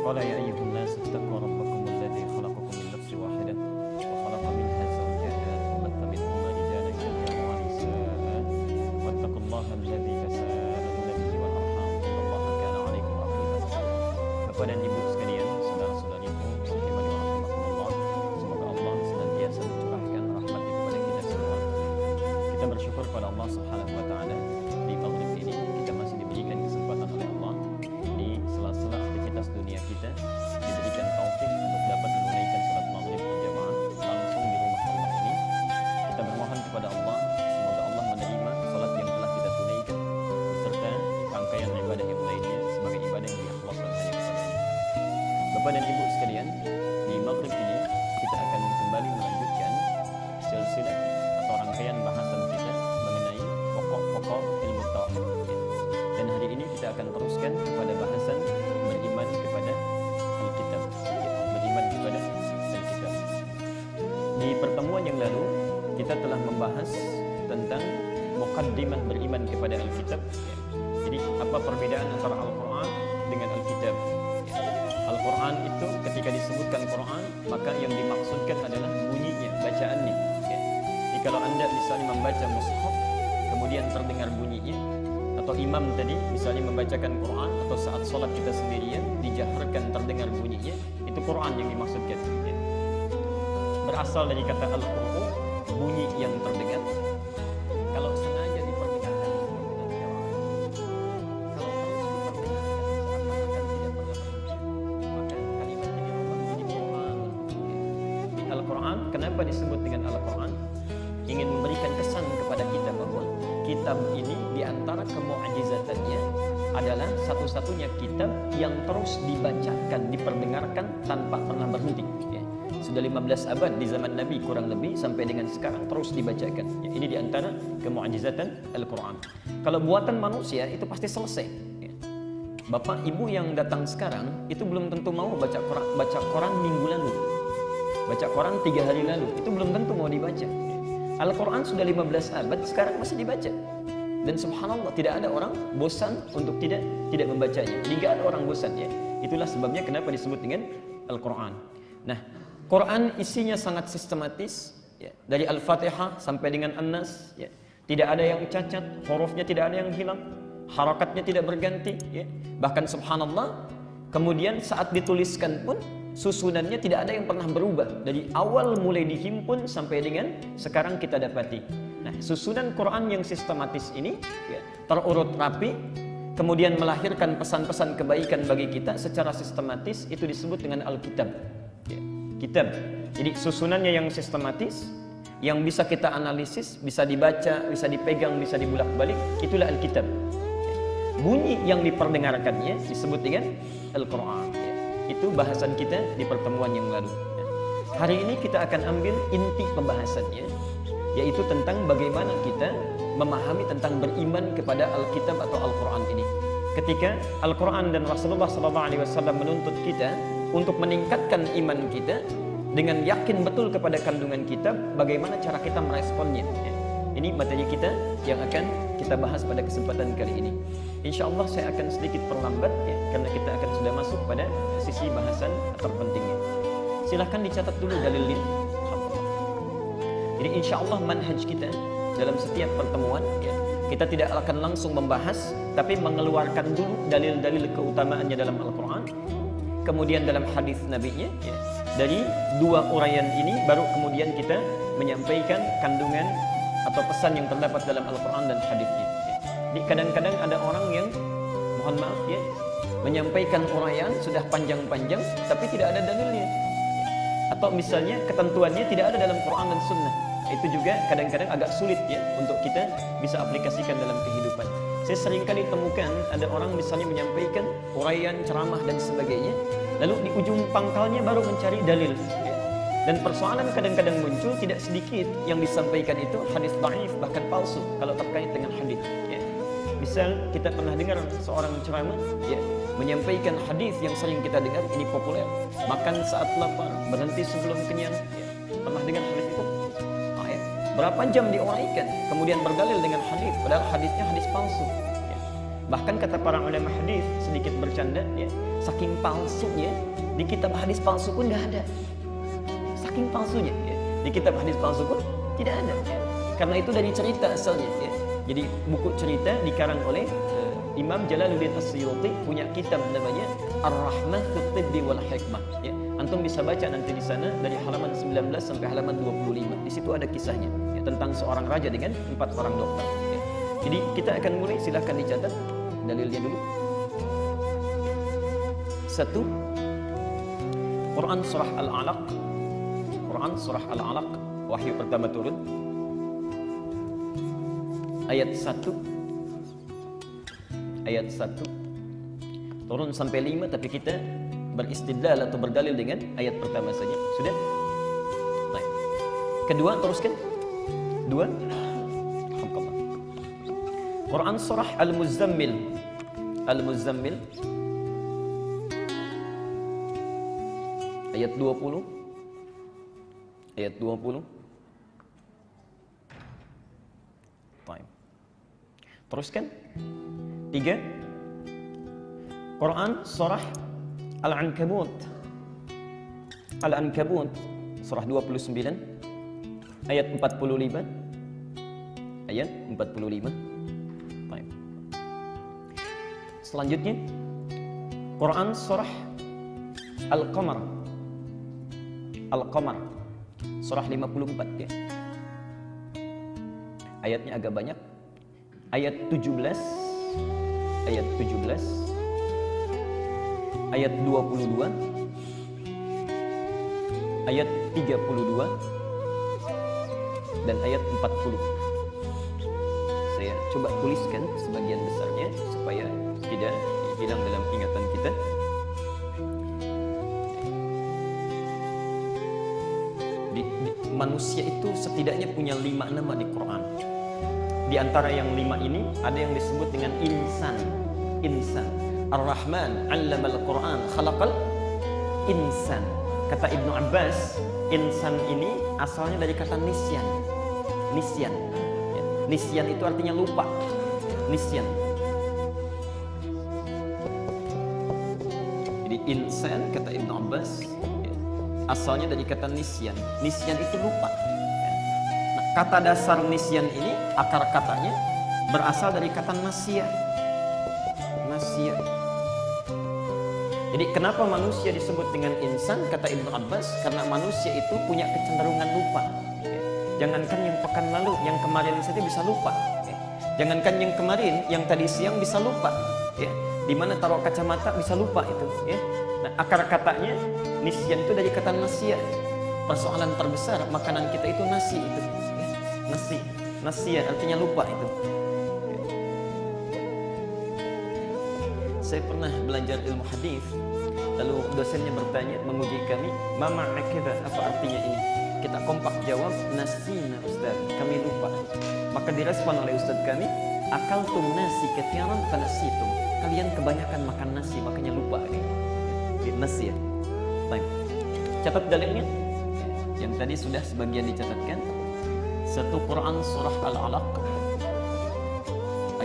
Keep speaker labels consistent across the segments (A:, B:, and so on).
A: قال يا أيها الناس اتقوا ربكم الذي خلقكم من نفس واحدة وخلق منها زوجها وبث منهما رجالا كثيرا ونساء واتقوا الله الذي تساءلون به والأرحام إن الله كان عليكم رقيبا. Bapak dan Ibu sekalian, saudara-saudariku rahimani wa rahimakumullah, semoga Allah senantiasa mencurahkan rahmat-Nya kepada kita semua. Kita bersyukur pada Allah Subhanahu wa taala, di maghrib ini kita masih diberikan kesempatan oleh Allah di sela-sela aktivitas dunia kita, diberikan taufik untuk dapat menunaikan salat maghrib berjamaah langsung di rumah Allah ini. Kita bermohon kepada Allah semoga Allah menerima salat yang telah kita tunaikan beserta rangkaian ibadah yang lainnya sebagai ibadah yang diikhlaskan hanya kepada-Nya. Bapak dan Ibu sekalian, di maghrib ini kita akan kembali melanjutkan silsilah atau rangkaian bahasan kita mengenai pokok-pokok ilmu tauhid. Dan hari ini kita akan teruskan kepada bahasan beriman kepada Alkitab. Beriman kepada Alkitab. Di pertemuan yang lalu kita telah membahas tentang muqaddimah beriman kepada Alkitab. Jadi apa perbedaan antara Al-Quran dengan Alkitab? Al-Quran itu ketika disebutkan Quran, maka yang dimaksudkan adalah bunyinya, bacaannya. Jadi kalau Anda misalnya membaca mushaf, kemudian terdengar bunyinya, atau imam tadi misalnya membacakan Quran, atau saat sholat kita sendirian dijaharkan terdengar bunyinya, itu Quran yang dimaksudkan. Berasal dari kata al-qur'u, bunyi yang terdengar. Kalau sengaja diperdengarkan disebut dengan qiraah. Kalau terus diperdengarkan seakan-akan tidak pernah berhenti, maka kalimat ini berubah menjadi Quran. Di Al-Quran, kenapa disebut dengan Al-Quran? Ingin memberikan kesan kepada kita bahwa kitab ini diantara kemu'ajizatannya adalah satu-satunya kitab yang terus dibacakan, diperdengarkan tanpa pernah berhenti. Sudah 15 abad di zaman Nabi kurang lebih sampai dengan sekarang terus dibacakan. Ini diantara kemu'ajizatan Al-Quran. Kalau buatan manusia itu pasti selesai. Bapak Ibu yang datang sekarang itu belum tentu mau baca Quran minggu lalu, baca Quran 3 hari lalu, itu belum tentu mau dibaca. Al-Quran sudah 15 abad sekarang masih dibaca. Dan subhanallah tidak ada orang bosan untuk tidak membacanya. Jadi gak ada orang bosan ya. Itulah sebabnya kenapa disebut dengan Al-Quran. Nah, Quran isinya sangat sistematis ya. Dari Al-Fatihah sampai dengan An-Nas ya. Tidak ada yang cacat, hurufnya tidak ada yang hilang, harakatnya tidak berganti ya. Bahkan subhanallah, kemudian saat dituliskan pun susunannya tidak ada yang pernah berubah dari awal mulai dihimpun sampai dengan sekarang kita dapati. Nah, susunan Quran yang sistematis ini ya, terurut rapi, kemudian melahirkan pesan-pesan kebaikan bagi kita secara sistematis, itu disebut dengan Alkitab. Ya, kitab. Jadi susunannya yang sistematis, yang bisa kita analisis, bisa dibaca, bisa dipegang, bisa dibulak-balik, itulah Alkitab. Ya. Bunyi yang diperdengarkannya disebut dengan Al-Quran. Ya. Itu bahasan kita di pertemuan yang lalu. Hari ini kita akan ambil inti pembahasannya, yaitu tentang bagaimana kita memahami tentang beriman kepada Alkitab atau Al-Quran ini. Ketika Al-Quran dan Rasulullah SAW menuntut kita untuk meningkatkan iman kita dengan yakin betul kepada kandungan kitab, bagaimana cara kita meresponnya. Ini materi kita yang akan kita bahas pada kesempatan kali ini. Insya Allah saya akan sedikit perlambat ya, karena kita akan sudah masuk pada sisi bahasan terpentingnya. Silahkan dicatat dulu dalilnya. Jadi insya Allah manhaj kita dalam setiap pertemuan ya, kita tidak akan langsung membahas, tapi mengeluarkan dulu dalil-dalil keutamaannya dalam Al-Quran, kemudian dalam hadis Nabi-nya ya. Dari dua uraian ini baru kemudian kita menyampaikan kandungan atau pesan yang terdapat dalam Al-Quran dan hadisnya. Jadi kadang-kadang ada orang yang mohon maaf ya, menyampaikan uraian sudah panjang-panjang tapi tidak ada dalilnya. Atau misalnya ketentuannya tidak ada dalam Quran dan Sunnah. Itu juga kadang-kadang agak sulit ya untuk kita bisa aplikasikan dalam kehidupan. Saya seringkali temukan ada orang misalnya menyampaikan uraian, ceramah dan sebagainya, lalu di ujung pangkalnya baru mencari dalil. Dan persoalan kadang-kadang muncul, tidak sedikit yang disampaikan itu hadis dhaif bahkan palsu kalau terkait dengan hadis. Ya. Misal kita pernah dengar seorang ceramah ya, menyampaikan hadis yang sering kita dengar, ini populer, makan saat lapar, berhenti sebelum kenyang. Ya. Pernah dengar hadis itu? Berapa jam diuraikan, kemudian berdalil dengan hadis, padahal hadisnya hadis palsu. Ya. Bahkan kata para ulama hadis, sedikit bercanda ya, saking palsunya di kitab hadis palsu pun nggak ada. Saking palsunya ya, di kitab hadis palsu pun tidak ada ya. Karena itu dari cerita asalnya ya. Jadi buku cerita dikarang oleh Imam Jalaluddin As-Suyuti, punya kitab namanya Ar-Rahmah fi Tibbi wal Hikmah ya. Antum bisa baca nanti di sana dari halaman 19 sampai halaman 25. Di situ ada kisahnya ya, tentang seorang raja dengan 4 orang dokter ya. Jadi kita akan mulai, silahkan dicatat dalilnya dulu. 1. Quran surah Al-Alaq. Quran surah Al-Alaq, wahyu pertama turun ayat 1. Ayat 1 turun sampai 5, tapi kita beristidlal atau berdalil dengan ayat pertama saja. Sudah? Baik. Kedua, teruskan. 2. Alhamdulillah. Quran surah Al-Muzammil. Al-Muzammil ayat 20. Ayat 20. Baik. Teruskan. 3. Quran surah Al-Ankabut. Al-Ankabut surah 29 ayat 45. Ayat 45. Baik. Selanjutnya Quran surah Al-Qamar. Al-Qamar surah 54 ya. Ayatnya agak banyak. Ayat 17. Ayat 17. Ayat 22. Ayat 32 dan ayat 40. Saya coba tuliskan sebagian besarnya supaya tidak hilang dalam ingatan kita. Manusia itu setidaknya punya 5 nama di Quran. Di antara yang 5 ini ada yang disebut dengan insan. Insan. Ar-Rahman 'allamal Quran khalaqal insan. Kata Ibnu Abbas, insan ini asalnya dari kata nisyan. Nisyan. Ya. Nisyan itu artinya lupa. Nisyan. Jadi insan kata Ibnu Abbas ya, asalnya dari kata nisyan. Nisyan itu lupa. Nah, kata dasar nisyan ini akar katanya berasal dari kata nasya. Nasya. Jadi kenapa manusia disebut dengan insan? Kata Ibnu Abbas, karena manusia itu punya kecenderungan lupa. Jangankan yang pekan lalu, yang kemarin saja bisa lupa. Jangankan yang kemarin, yang tadi siang bisa lupa. Di mana taruh kacamata bisa lupa itu. Nah, akar katanya nisyan itu dari kata nasya. Persoalan terbesar makanan kita itu nasi itu. Nasi, nasya artinya lupa itu. Saya pernah belajar ilmu hadis, lalu dosennya bertanya, menguji kami, "Ma ma'na kadza?" Apa artinya ini? Kita kompak jawab, "Nasina Ustaz, kami lupa." Maka direspon oleh Ustaz kami, "Akaltum nasi katsiran fanasitum." Kalian kebanyakan makan nasi, makanya lupa ini. Nasi ya. Baik. Catat dalilnya. Yang tadi sudah sebagian dicatatkan. 1 Quran surah Al-Alaq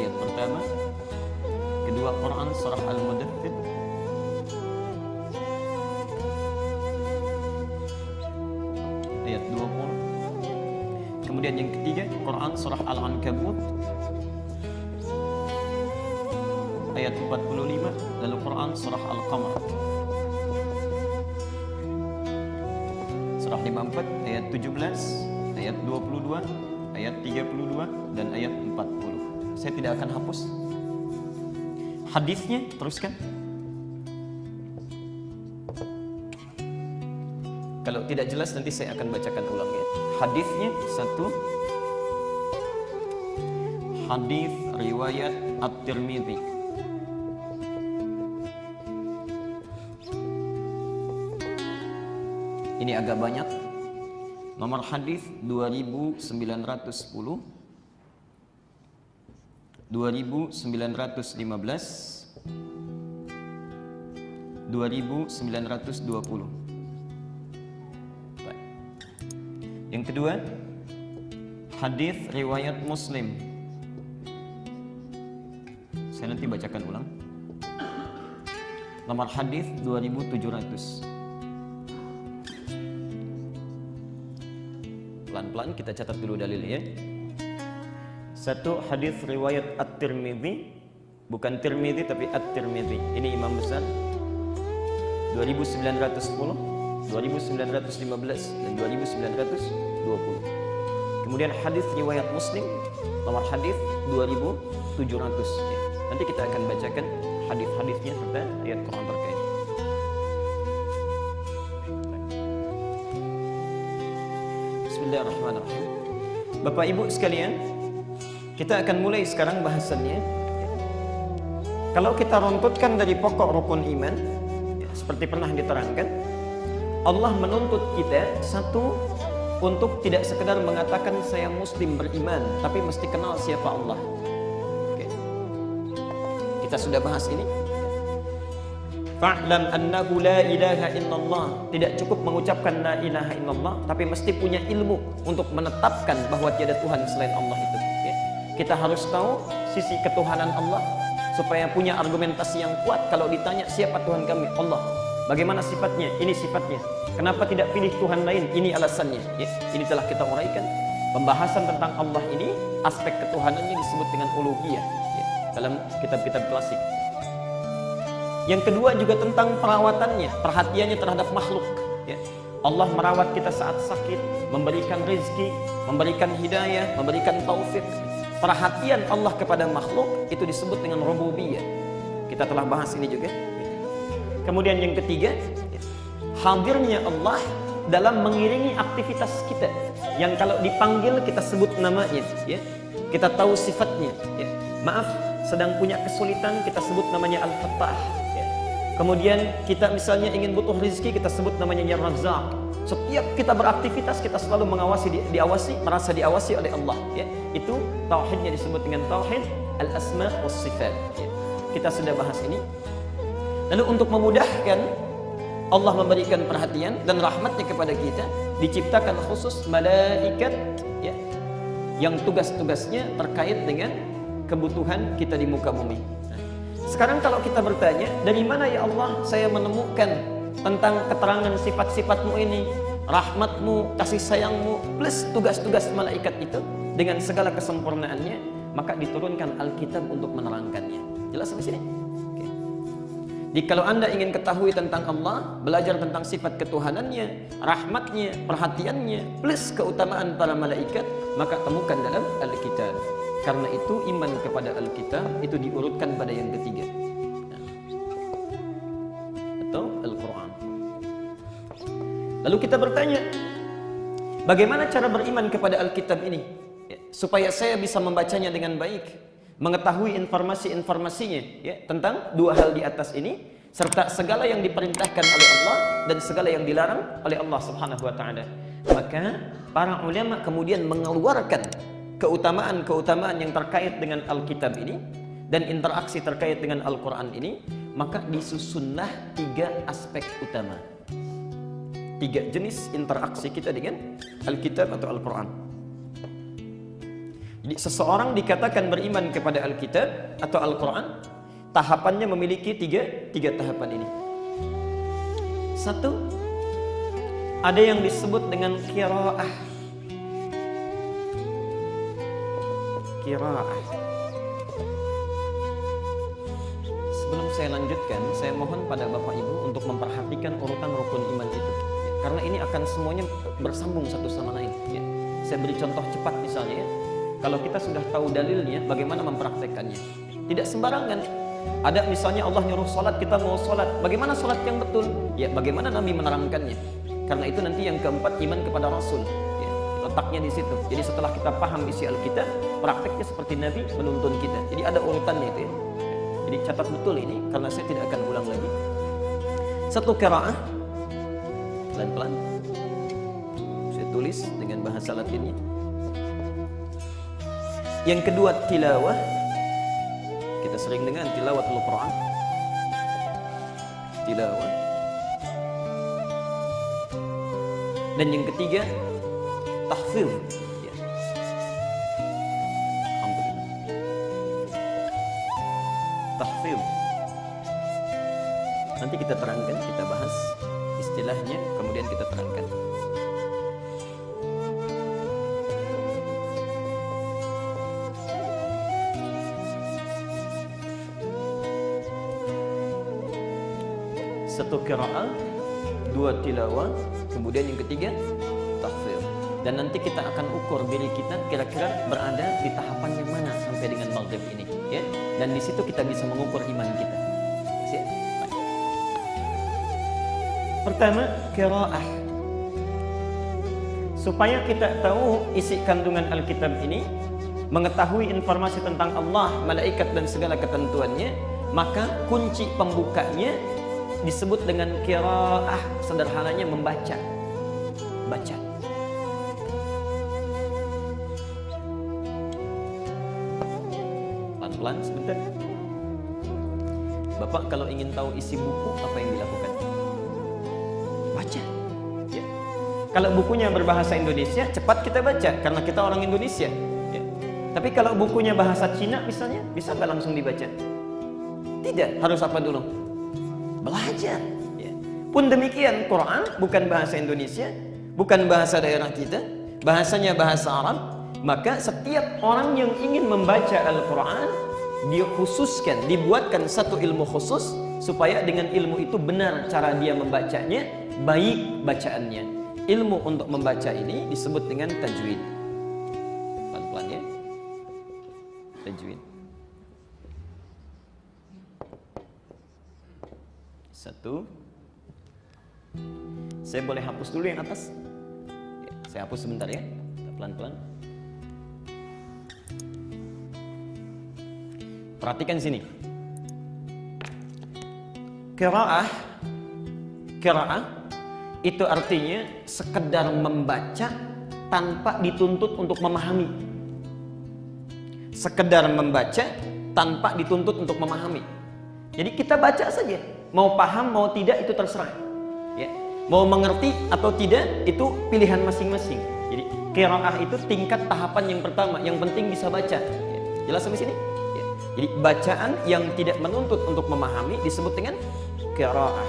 A: ayat pertama. Kedua Quran surah Al-Mudaththir ayat 20. Kemudian yang ketiga Quran surah Al-Ankabut ayat 45. Lalu Quran surah Al-Qamar surah 54 ayat 17, ayat 22, ayat 32 dan ayat 40. Saya tidak akan hapus hadisnya, teruskan. Kalau tidak jelas nanti saya akan bacakan ulang ya. Hadisnya 1. Hadis riwayat At-Tirmidzi. Ini agak banyak. Nomor hadis 2910, 2915, 2920. Baik. Yang kedua, hadis riwayat Muslim Saya nanti bacakan ulang. Nomor hadis 2700. Pelan-pelan kita catat dulu dalilnya. Satu, hadis riwayat At-Tirmidzi, bukan Tirmidzi tapi At-Tirmidzi. Ini imam besar. 2910, 2915 dan 2920. Kemudian hadis riwayat Muslim nomor hadis 2700. Ya. Nanti kita akan bacakan hadis-hadisnya serta ayat Quran terkait. Bismillahirrahmanirrahim. Bapak Ibu sekalian, kita akan mulai sekarang bahasannya. Kalau kita runtutkan dari pokok rukun iman, ya, seperti pernah diterangkan, Allah menuntut kita satu, untuk tidak sekedar mengatakan saya muslim beriman, tapi mesti kenal siapa Allah. Oke. Kita sudah bahas ini. Fa'lam annahu la ilaha illallah. Tidak cukup mengucapkan la ilaha illallah, tapi mesti punya ilmu untuk menetapkan bahwa tiada Tuhan selain Allah itu. Oke. Kita harus tahu sisi ketuhanan Allah supaya punya argumentasi yang kuat kalau ditanya siapa Tuhan kami? Allah. Bagaimana sifatnya? Ini sifatnya. Kenapa tidak pilih Tuhan lain? Ini alasannya. Ya, ini telah kita uraikan. Pembahasan tentang Allah ini, aspek ketuhanannya disebut dengan uluhiyah ya, dalam kitab-kitab klasik. Yang kedua juga tentang perawatannya, perhatiannya terhadap makhluk. Ya. Allah merawat kita saat sakit, memberikan rezeki, memberikan hidayah, memberikan taufik. Perhatian Allah kepada makhluk itu disebut dengan rububiyah. Kita telah bahas ini juga. Kemudian yang ketiga, hadirnya Allah dalam mengiringi aktivitas kita, yang kalau dipanggil kita sebut namanya, ya. Kita tahu sifatnya, ya. Maaf, sedang punya kesulitan, kita sebut namanya Al-Fattah, ya. Kemudian kita misalnya ingin butuh rezeki, kita sebut namanya Ya Razzaq. Setiap kita beraktivitas, kita selalu diawasi, merasa diawasi oleh Allah, ya. Itu tauhidnya disebut dengan tauhid al-asma was sifat, ya. Kita sudah bahas ini. Lalu untuk memudahkan Allah memberikan perhatian dan rahmatnya kepada kita, diciptakan khusus malaikat ya, yang tugas-tugasnya terkait dengan kebutuhan kita di muka bumi. Sekarang kalau kita bertanya, dari mana ya Allah saya menemukan tentang keterangan sifat-sifatmu ini, rahmatmu, kasih sayangmu, plus tugas-tugas malaikat itu dengan segala kesempurnaannya, maka diturunkan Alkitab untuk menerangkannya. Jelas sampai sini? Jadi kalau Anda ingin ketahui tentang Allah, belajar tentang sifat ketuhanannya, rahmatnya, perhatiannya, plus keutamaan para malaikat, maka temukan dalam Alkitab. Karena itu iman kepada Alkitab itu diurutkan pada yang ketiga, atau Al-Quran. Lalu kita bertanya, bagaimana cara beriman kepada Alkitab ini? Ya, supaya saya bisa membacanya dengan baik, mengetahui informasi-informasinya ya, tentang dua hal di atas ini, serta segala yang diperintahkan oleh Allah dan segala yang dilarang oleh Allah Subhanahu wa taala. Maka para ulama kemudian mengeluarkan keutamaan-keutamaan yang terkait dengan Alkitab ini dan interaksi terkait dengan Al-Quran ini, maka disusunlah tiga aspek utama, tiga jenis interaksi kita dengan Alkitab atau Al-Quran. Jadi seseorang dikatakan beriman kepada Alkitab atau Al-Quran, tahapannya memiliki tiga tahapan ini. Satu, ada yang disebut dengan qiraah. Sebelum saya lanjutkan, saya mohon pada Bapak Ibu untuk memperhatikan urutan rukun iman itu, karena ini akan semuanya bersambung satu sama lain. Saya beri contoh cepat misalnya, kalau kita sudah tahu dalilnya, bagaimana mempraktekannya? Tidak sembarangan. Ada misalnya Allah nyuruh sholat, kita mau sholat. Bagaimana sholat yang betul? Ya, bagaimana Nabi menerangkannya? Karena itu nanti yang keempat, iman kepada Rasul. Ya, letaknya di situ. Jadi setelah kita paham isi Alkitab, prakteknya seperti Nabi menuntun kita. Jadi ada urutannya itu ya. Jadi catat betul ini, karena saya tidak akan ulang lagi. Satu, qiraah. Pelan-pelan. Saya tulis dengan bahasa Latinnya. Yang kedua, tilawah. Kita sering dengan tilawah Al-Quran. Tilawah. Dan yang ketiga, tahfidz. Ya. Alhamdulillah. kita terangkan, kita bahas istilahnya, kemudian kita terangkan. Satu qiraah, dua tilawah, kemudian yang ketiga tahfidz. Dan nanti kita akan ukur diri kita kira-kira berada di tahapan yang mana sampai dengan maghrib ini, ya. Dan di situ kita bisa mengukur iman kita. Siap? Pertama, qiraah. Supaya kita tahu isi kandungan Alkitab ini, mengetahui informasi tentang Allah, malaikat dan segala ketentuannya, maka kunci pembukanya disebut dengan qiraah, sederhananya membaca. Baca. Pelan-pelan sebentar. Bapak kalau ingin tahu isi buku, apa yang dilakukan? Baca. Ya. Kalau bukunya berbahasa Indonesia, cepat kita baca karena kita orang Indonesia. Ya. Tapi kalau bukunya bahasa Cina misalnya, bisa nggak langsung dibaca? Tidak. Harus apa dulu? Belajar. Ya. Pun demikian, Quran bukan bahasa Indonesia, bukan bahasa daerah kita, bahasanya bahasa Arab. Maka setiap orang yang ingin membaca Al-Quran, dia khususkan, dibuatkan satu ilmu khusus supaya dengan ilmu itu benar cara dia membacanya, baik bacaannya. Ilmu untuk membaca ini disebut dengan tajwid. Pelan-pelan ya. Tajwid. Satu. Saya boleh hapus dulu yang atas? Ya, saya hapus sebentar ya. Pelan-pelan. Perhatikan sini. Qiraah itu artinya sekedar membaca tanpa dituntut untuk memahami. Sekedar membaca tanpa dituntut untuk memahami. Jadi kita baca saja, mau paham mau tidak itu terserah. Ya. Mau mengerti atau tidak itu pilihan masing-masing. Jadi qiraah itu tingkat tahapan yang pertama, yang penting bisa baca. Ya. Jelas sampai sini? Ya. Jadi bacaan yang tidak menuntut untuk memahami disebut dengan qiraah.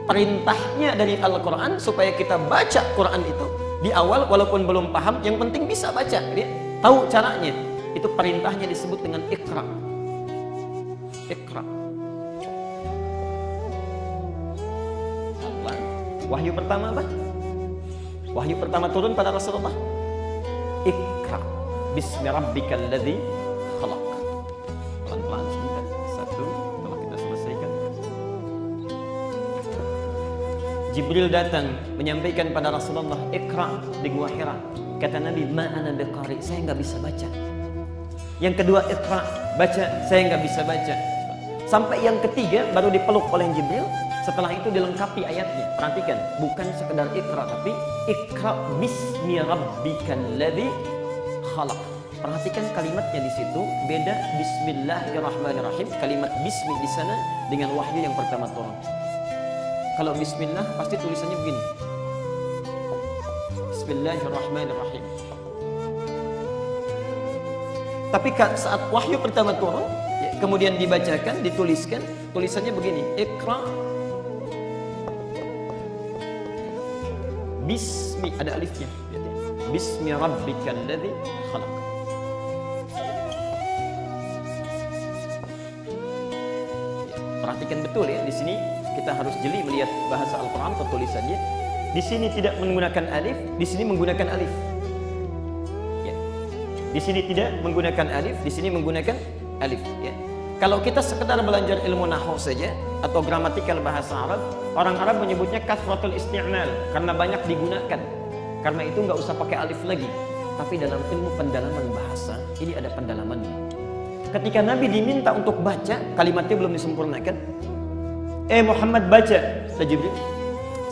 A: Perintahnya dari Al-Quran supaya kita baca Quran itu di awal walaupun belum paham, yang penting bisa baca. Jadi tahu caranya. Itu perintahnya disebut dengan Iqra. Iqra. Wahyu pertama apa? Wahyu pertama turun pada Rasulullah. Iqra bismi rabbikal ladzi khalaq. Pelan-pelan sebentar. Satu, telah kita selesaikan. Jibril datang menyampaikan pada Rasulullah, Iqra di Gua Hira. Kata Nabi, ma ana biqari, saya enggak bisa baca. Yang kedua, Iqra, baca, saya enggak bisa baca. Sampai yang ketiga baru dipeluk oleh Jibril. Setelah itu dilengkapi ayatnya. Perhatikan, bukan sekedar Iqra, tapi Iqra bismi rabbikal ladzi khalaq. Perhatikan kalimatnya di situ, beda bismillahirrahmanirrahim. Kalimat bismi di sana dengan wahyu yang pertama turun. Kalau bismillah pasti tulisannya begini. Bismillahirrahmanirrahim. Tapi saat wahyu pertama turun, ya, kemudian dibacakan, dituliskan, tulisannya begini, Iqra bismi, ada alifnya, bismi rabbikal ladzi khalaq. Perhatikan betul ya, di sini kita harus jeli melihat bahasa Al-Quran atau tulisannya. Di sini tidak menggunakan alif, di sini menggunakan alif. Ya. Di sini tidak menggunakan alif, di sini menggunakan alif. Ya. Kalau kita sekedar belajar ilmu nahwu saja atau gramatikal bahasa Arab, orang Arab menyebutnya kathratul isti'mal karena banyak digunakan. Karena itu nggak usah pakai alif lagi. Tapi dalam ilmu pendalaman bahasa ini ada pendalamannya. Ketika Nabi diminta untuk baca, kalimatnya belum disempurnakan. Muhammad baca, kata Jibril.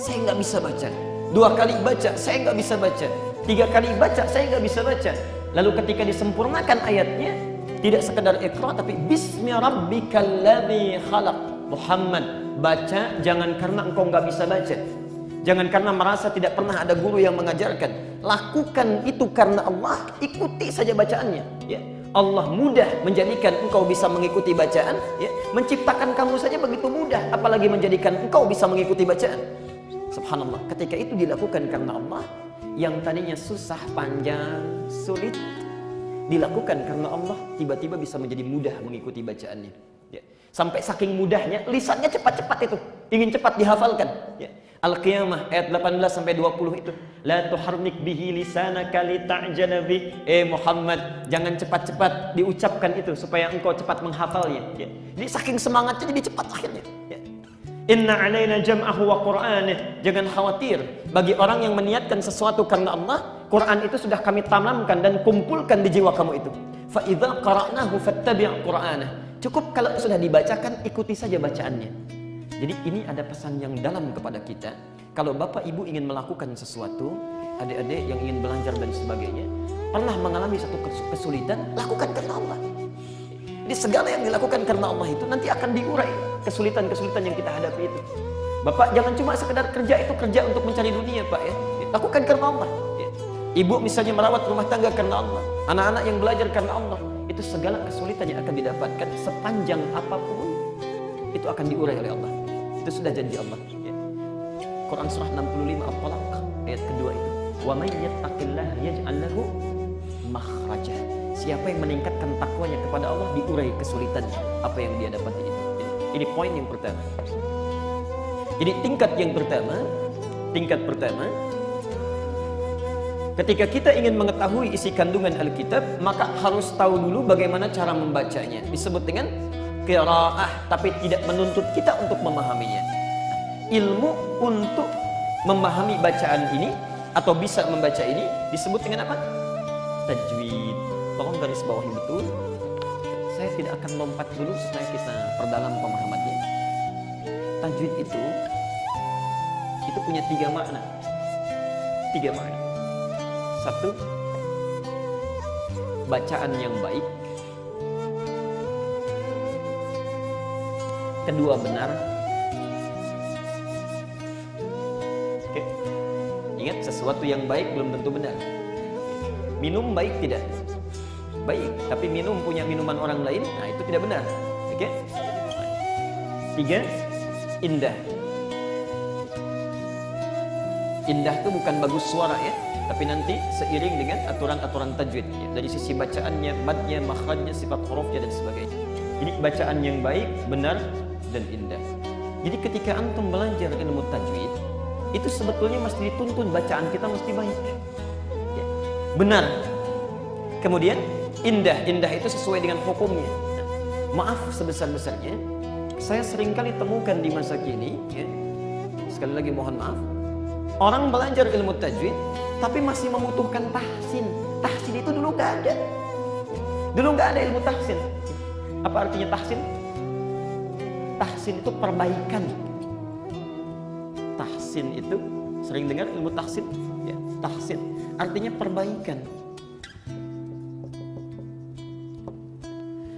A: Saya nggak bisa baca. 2 kali baca, saya nggak bisa baca. 3 kali baca, saya nggak bisa baca. Lalu ketika disempurnakan ayatnya, tidak sekedar Iqra, tapi bismi rabbikal ladzi khalaq. Muhammad, baca jangan karena engkau nggak bisa baca. Jangan karena merasa tidak pernah ada guru yang mengajarkan. Lakukan itu karena Allah, ikuti saja bacaannya. Ya.
B: Allah mudah menjadikan engkau bisa mengikuti bacaan, ya. Menciptakan kamu saja begitu mudah, apalagi menjadikan engkau bisa mengikuti bacaan. Subhanallah, ketika itu dilakukan karena Allah, yang tadinya susah, panjang, sulit, dilakukan karena Allah, tiba-tiba bisa menjadi mudah mengikuti bacaannya. Ya. Sampai saking mudahnya, lisannya cepat-cepat itu, ingin cepat dihafalkan. Ya. Al-Qiyamah ayat 18 sampai 20 itu, la tuharnik bihi lisanaka lita'jala bih. Muhammad, jangan cepat-cepat diucapkan itu supaya engkau cepat menghafalnya. Ya. Jadi saking semangatnya jadi cepat akhirnya. Ya. Inna alaina jam'ahu wa qur'anih. Jangan khawatir, bagi orang yang meniatkan sesuatu karena Allah, Quran itu sudah kami tanamkan dan kumpulkan di jiwa kamu itu. Fa idza qara'nahu fattabi' qur'anah. Cukup kalau sudah dibacakan, ikuti saja bacaannya. Jadi ini ada pesan yang dalam kepada kita. Kalau bapak ibu ingin melakukan sesuatu, adik-adik yang ingin belajar dan sebagainya, pernah mengalami satu kesulitan, lakukan karena Allah. Jadi segala yang dilakukan karena Allah itu nanti akan diurai kesulitan-kesulitan yang kita hadapi itu. Bapak jangan cuma sekedar kerja itu kerja untuk mencari dunia, Pak, ya. Lakukan karena Allah. Ya. Ibu misalnya merawat rumah tangga karena Allah. Anak-anak yang belajar karena Allah. Itu segala kesulitan yang akan didapatkan sepanjang apapun, itu akan diurai oleh Allah. Itu sudah janji Allah. Ya. Quran surah 65 At-Talaq ayat kedua itu. Wa may yattaqillaha yaj'al lahu makhraja. Siapa yang meningkatkan takwanya kepada Allah, diurai kesulitannya apa yang dia dapati itu. Ini poin yang pertama. Jadi tingkat pertama, ketika kita ingin mengetahui isi kandungan Alkitab, maka harus tahu dulu bagaimana cara membacanya. Disebut dengan qiraah, tapi tidak menuntut kita untuk memahaminya. Ilmu untuk memahami bacaan ini atau bisa membaca ini disebut dengan apa? Tajwid. Tolong garis bawahi betul. Saya tidak akan lompat dulu supaya kita perdalam pemahamannya. Tajwid itu punya tiga makna. Satu, bacaan yang baik. Kedua, benar. Oke. Ingat, sesuatu yang baik belum tentu benar. Minum baik tidak? Baik, tapi minum punya minuman orang lain, nah itu tidak benar. Oke? Tiga, indah. Indah itu bukan bagus suara, ya, tapi nanti seiring dengan aturan-aturan tajwid, ya, dari sisi bacaannya, madnya, makhrajnya, sifat hurufnya dan sebagainya. Jadi bacaan yang baik, benar, dan indah. Jadi ketika antum belajar ilmu tajwid, itu sebetulnya mesti dituntun bacaan kita mesti baik, ya, benar. Kemudian indah itu sesuai dengan hukumnya. Nah, maaf sebesar-besarnya, saya seringkali temukan di masa kini, ya, sekali lagi mohon maaf, orang belajar ilmu tajwid tapi masih membutuhkan tahsin. Tahsin itu dulu nggak ada. Dulu nggak ada ilmu tahsin. Apa artinya tahsin? Tahsin itu perbaikan. Tahsin itu, sering dengar ilmu tahsin, ya, tahsin artinya perbaikan.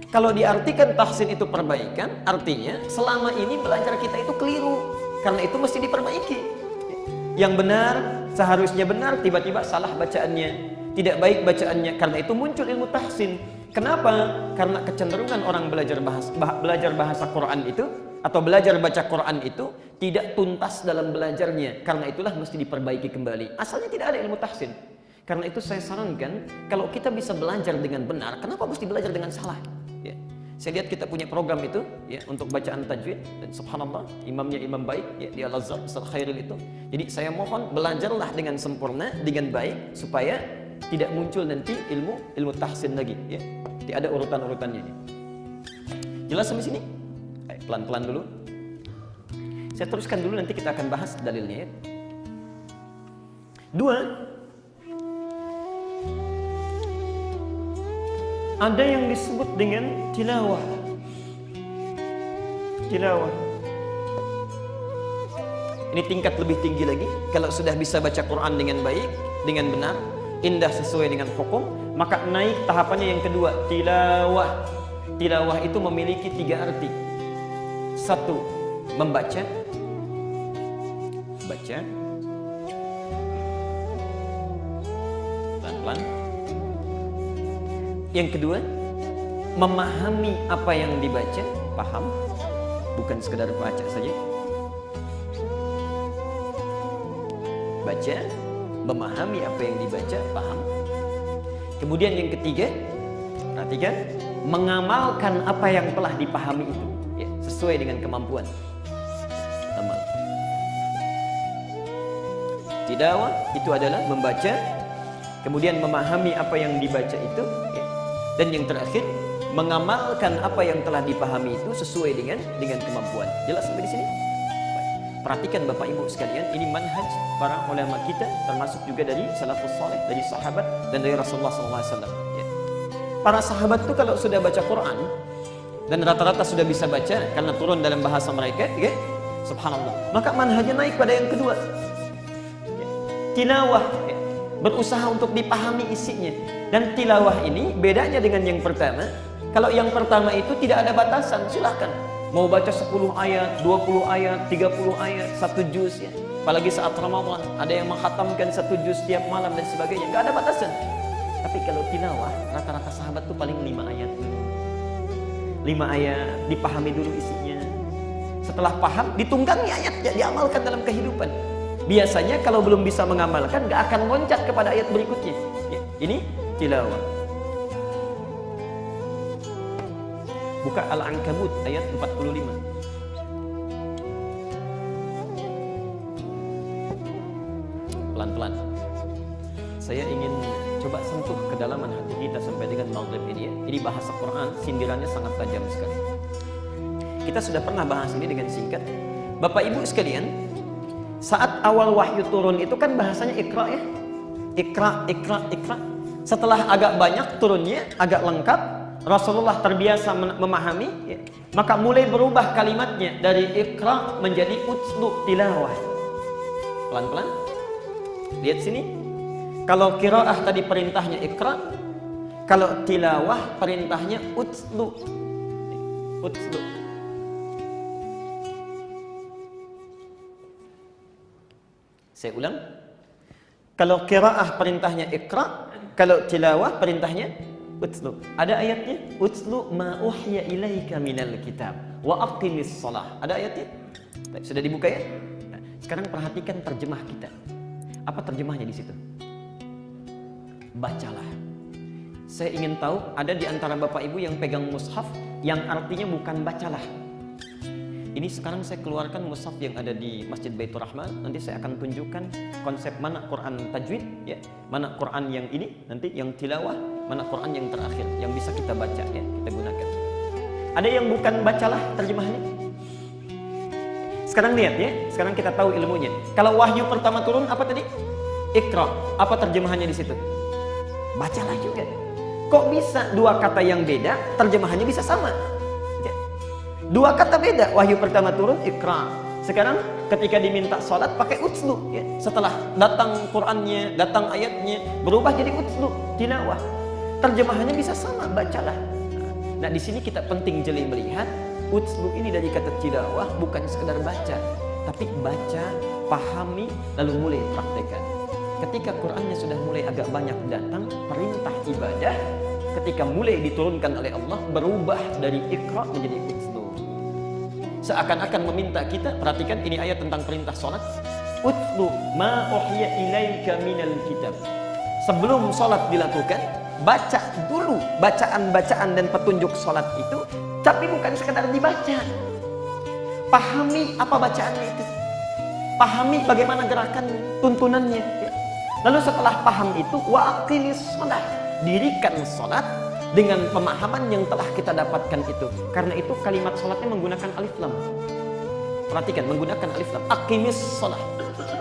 B: Kalau diartikan tahsin itu perbaikan, artinya selama ini belajar kita itu keliru, karena itu mesti diperbaiki. Yang benar seharusnya benar, tiba-tiba salah bacaannya, tidak baik bacaannya, karena itu muncul ilmu tahsin. Kenapa? Karena kecenderungan orang belajar bahasa Quran itu atau belajar baca Quran itu tidak tuntas dalam belajarnya. Karena itulah mesti diperbaiki kembali. Asalnya tidak ada ilmu tahsin. Karena itu saya sarankan, kalau kita bisa belajar dengan benar, kenapa mesti belajar dengan salah? Ya. Saya lihat kita punya program itu, ya, untuk bacaan tajwid, dan subhanallah imamnya imam baik, ya, di Al-Azhar, Ustaz Khairil itu. Jadi saya mohon belajarlah dengan sempurna, dengan baik, supaya tidak muncul nanti ilmu tahsin lagi, ya. Tidak ada urutan-urutannya. Jelas sampai sini? Pelan-pelan dulu. Saya teruskan dulu, nanti kita akan bahas dalilnya, ya. Dua, ada yang disebut dengan tilawah. Tilawah. Ini tingkat lebih tinggi lagi. Kalau sudah bisa baca Quran dengan baik, dengan benar, indah sesuai dengan hukum, maka naik tahapannya yang kedua, tilawah. Tilawah itu memiliki tiga arti. Satu, membaca. Baca. Pelan-pelan. Yang kedua, memahami apa yang dibaca, paham, bukan sekedar baca saja. Baca, memahami apa yang dibaca, paham. Kemudian yang ketiga, perhatikan, mengamalkan apa yang telah dipahami itu, ya, sesuai dengan kemampuan. Amal. Tilawah itu adalah membaca, kemudian memahami apa yang dibaca itu, ya. Dan yang terakhir, mengamalkan apa yang telah dipahami itu sesuai dengan kemampuan. Jelas sampai di sini? Perhatikan Bapak Ibu sekalian, ini manhaj para ulama kita, termasuk juga dari salafus saleh, dari sahabat dan dari Rasulullah SAW. Ya. Para sahabat itu kalau sudah baca Quran, dan rata-rata sudah bisa baca karena turun dalam bahasa mereka, ya, subhanallah, maka manhajnya naik pada yang kedua, ya, tilawah, ya, berusaha untuk dipahami isinya. Dan tilawah ini bedanya dengan yang pertama. Kalau yang pertama itu tidak ada batasan, silahkan mau baca 10 ayat, 20 ayat, 30 ayat, 1 juz, ya. Apalagi saat Ramadan, ada yang mengkhatamkan 1 juz setiap malam dan sebagainya, nggak ada batasan. Tapi kalau tilawah, rata-rata sahabat tuh paling 5 ayat dulu. 5 ayat, dipahami dulu isinya. Setelah paham, ditunggangi ayatnya, diamalkan dalam kehidupan. Biasanya kalau belum bisa mengamalkan, nggak akan loncat kepada ayat berikutnya. Ya, ini tilawah. Buka Al-Ankabut ayat 45. Pelan-pelan. Saya ingin coba sentuh kedalaman hati kita sampai dengan maghrib ini, ya. Ini bahasa Quran, sindirannya sangat tajam sekali. Kita sudah pernah bahas ini dengan singkat. Bapak Ibu sekalian, saat awal wahyu turun itu kan bahasanya Iqra, ya. Iqra, Iqra, Iqra. Setelah agak banyak turunnya, agak lengkap, Rasulullah terbiasa memahami, ya, maka mulai berubah kalimatnya dari Iqra menjadi utslu tilawah. Pelan-pelan. Lihat sini. Kalau qiraah tadi perintahnya Iqra, kalau tilawah perintahnya utslu. Utslu. Saya ulang. Kalau qiraah perintahnya Iqra, kalau tilawah perintahnya utslu. Ada ayatnya, utslu ma uhya ilaika minal kitab wa aqimis shalah. Ada ayatnya? Sudah dibuka, ya? Nah, sekarang perhatikan terjemah kita. Apa terjemahnya di situ? Bacalah. Saya ingin tahu ada di antara Bapak Ibu yang pegang mushaf yang artinya bukan bacalah. Ini sekarang saya keluarkan mushaf yang ada di Masjid Baitur Rahman. Nanti saya akan tunjukkan konsep mana Quran tajwid, ya, mana Quran yang ini, nanti yang tilawah, mana Quran yang terakhir yang bisa kita baca, ya, kita gunakan. Ada yang bukan bacalah terjemahannya. Sekarang lihat, ya, sekarang kita tahu ilmunya. Kalau wahyu pertama turun apa tadi? Iqra. Apa terjemahannya di situ? Bacalah juga. Kok bisa dua kata yang beda terjemahannya bisa sama? Dua kata beda. Wahyu pertama turun Iqra. Sekarang ketika diminta sholat pakai utslu, ya. Setelah datang Qurannya, datang ayatnya, berubah jadi utslu, tilawah. Terjemahannya bisa sama, bacalah. Nah, di sini kita penting jeli melihat utslu ini dari kata tilawah bukan sekedar baca, tapi baca, pahami, lalu mulai praktekkan. Ketika Qurannya sudah mulai agak banyak datang, perintah ibadah ketika mulai diturunkan oleh Allah berubah dari Iqra menjadi utslu. Seakan-akan meminta kita, perhatikan ini ayat tentang perintah sholat. Utslu ma uhya ilaika minal kitab. Sebelum sholat dilakukan, baca dulu bacaan-bacaan dan petunjuk sholat itu, tapi bukan sekedar dibaca. Pahami apa bacaannya itu. Pahami bagaimana gerakannya, tuntunannya. Ya. Lalu setelah paham itu, wa aqimis shalah. Dirikan sholat dengan pemahaman yang telah kita dapatkan itu. Karena itu kalimat sholatnya menggunakan alif lam. Perhatikan, menggunakan alif lam. Aqimis sholat.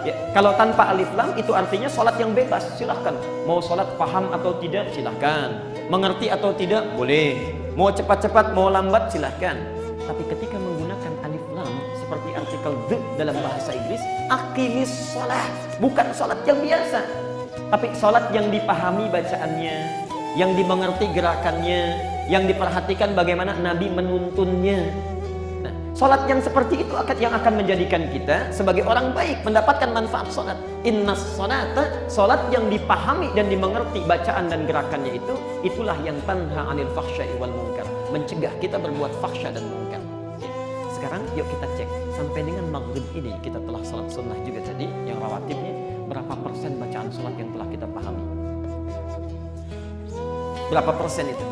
B: Ya, kalau tanpa alif lam itu artinya sholat yang bebas, silahkan. Mau sholat paham atau tidak, silahkan. Mengerti atau tidak, boleh. Mau cepat-cepat, mau lambat, silahkan. Tapi ketika menggunakan alif lam seperti artikel the dalam bahasa Inggris, aqimis sholat, bukan sholat yang biasa, tapi sholat yang dipahami bacaannya, yang dimengerti gerakannya, yang diperhatikan bagaimana Nabi menuntunnya. Nah, Salat yang seperti itu yang akan menjadikan kita sebagai orang baik, mendapatkan manfaat salat. Innas salata, salat yang dipahami dan dimengerti bacaan dan gerakannya itu, itulah yang tanha 'anil fahsya'i wal munkar, mencegah kita berbuat fahsya dan munkar. Sekarang yuk kita cek, sampai dengan maghrib ini kita telah salat sunnah juga tadi, yang rawatibnya, berapa persen bacaan salat yang telah kita pahami? Berapa persen itu?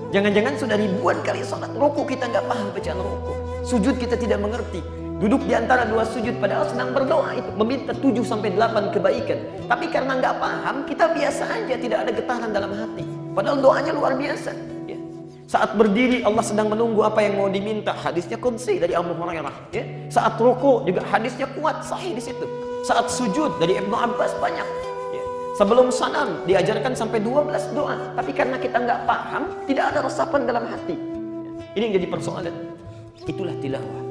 B: Jangan-jangan sudah ribuan kali salat, ruku kita nggak paham bacaan ruku, sujud kita tidak mengerti, duduk di antara dua sujud padahal sedang berdoa itu meminta 7-8 kebaikan, tapi karena nggak paham kita biasa aja, tidak ada getaran dalam hati, padahal doanya luar biasa. Ya. Saat berdiri Allah sedang menunggu apa yang mau diminta, hadisnya qudsi dari Abu Hurairah. Ya. Saat ruku juga hadisnya kuat, sahih di situ. Saat sujud dari Ibnu Abbas banyak. Sebelum salam diajarkan sampai 12 doa, tapi karena kita nggak paham, tidak ada resapan dalam hati. Ini yang jadi persoalan. Itulah tilawah.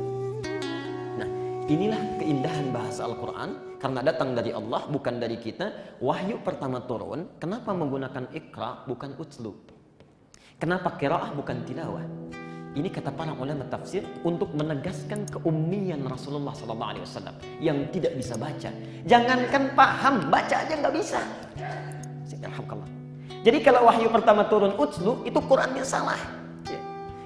B: Nah, inilah keindahan bahasa Al-Quran, karena datang dari Allah, bukan dari kita. Wahyu pertama turun, kenapa menggunakan ikra bukan utslu? Kenapa qiraah bukan tilawah? Ini kata para ulama tafsir untuk menegaskan keummian Rasulullah SAW yang tidak bisa baca. Jangankan paham, baca aja nggak bisa. Jadi kalau wahyu pertama turun utslu, itu Qurannya salah.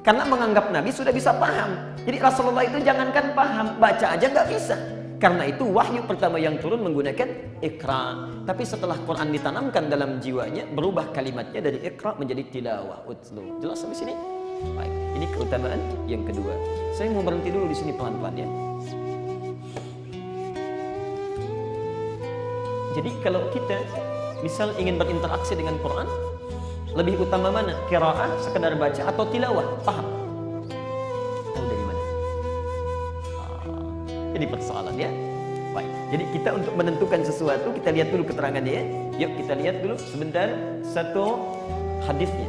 B: Karena menganggap Nabi sudah bisa paham. Jadi Rasulullah itu jangankan paham, baca aja nggak bisa. Karena itu wahyu pertama yang turun menggunakan ikra. Tapi setelah Quran ditanamkan dalam jiwanya, berubah kalimatnya dari ikra menjadi tilawah, utslu. Jelas sampai sini? Baik, ini keutamaan yang kedua. Saya mau berhenti dulu di sini pelan-pelan ya. Jadi kalau kita misal ingin berinteraksi dengan Quran, lebih utama mana? Qiraah, sekedar baca, atau tilawah? Paham? Tahu dari mana? Ini persoalan ya. Baik, jadi kita untuk menentukan sesuatu, kita lihat dulu keterangannya ya. Yuk kita lihat dulu sebentar satu hadisnya.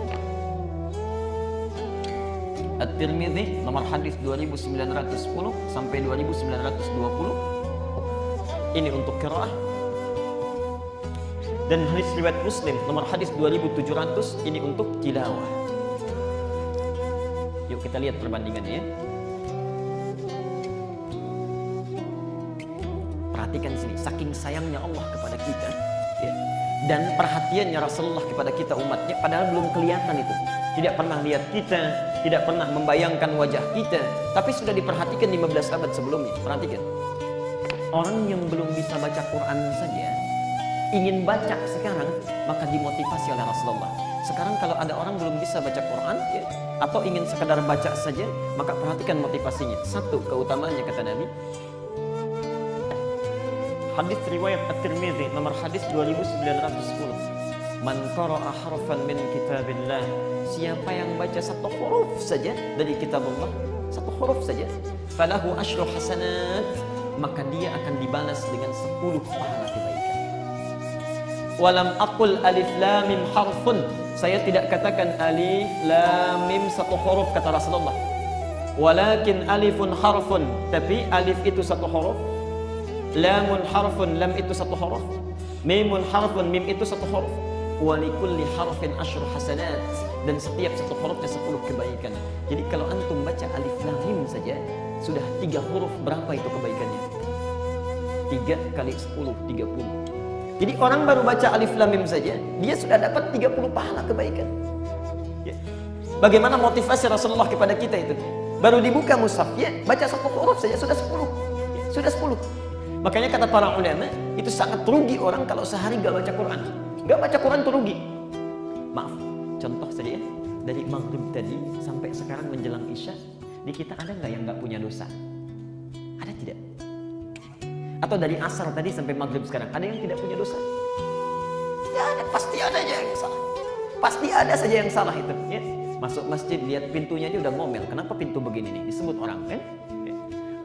B: At-Tirmidzi nomor hadis 2910 sampai 2920. Ini untuk qiraah. Dan hadis riwayat Muslim nomor hadis 2700, ini untuk tilawah. Yuk kita lihat perbandingannya ya. Perhatikan sini, saking sayangnya Allah kepada kita ya. Dan perhatiannya Rasulullah kepada kita umatnya, padahal belum kelihatan itu. Tidak pernah lihat kita, tidak pernah membayangkan wajah kita, tapi sudah diperhatikan 15 abad sebelumnya. Perhatikan, orang yang belum bisa baca Quran saja ingin baca sekarang, maka dimotivasi oleh Rasulullah. Sekarang kalau ada orang belum bisa baca Quran ya, atau ingin sekedar baca saja, maka perhatikan motivasinya. Satu, keutamaannya kata Nabi. Hadis riwayat At-Tirmidzi nomor hadis 2910. Man qara'a harfan min kitabillah, siapa yang baca satu huruf saja dari kitab Allah, satu huruf saja, falahu asyru hasanat, maka dia akan dibalas dengan 10 pahala kebaikan. Walam aqul alif lam mim harfun, saya tidak katakan alif lam mim satu huruf kata Rasulullah, walakin alifun harfun, tapi alif itu satu huruf, lamun harfun, lam itu satu huruf, mimun harfun, mim itu satu huruf, walikulli harfin asyru hasanat, dan setiap satu hurufnya 10 kebaikan. Jadi kalau antum baca alif lam mim saja sudah 3 huruf, berapa itu kebaikannya? 3 kali 10, 30. Jadi orang baru baca alif lam mim saja dia sudah dapat 30 pahala kebaikan ya. Bagaimana motivasi Rasulullah kepada kita itu? Baru dibuka mushaf ya, baca satu huruf saja sudah 10 ya, sudah 10. Makanya kata para ulama, itu sangat rugi orang kalau sehari gak baca Quran. Gak baca Quran itu rugi. Maaf, contoh saja ya, dari maghrib tadi sampai sekarang menjelang isya, di kita ada nggak yang nggak punya dosa? Ada tidak? Atau dari asar tadi sampai maghrib sekarang, ada yang tidak punya dosa? Tidak ada, pasti ada aja yang salah. Pasti ada saja yang salah itu. Ya. Masuk masjid, lihat pintunya aja udah ngomel. Kenapa pintu begini nih? Disebut orang kan?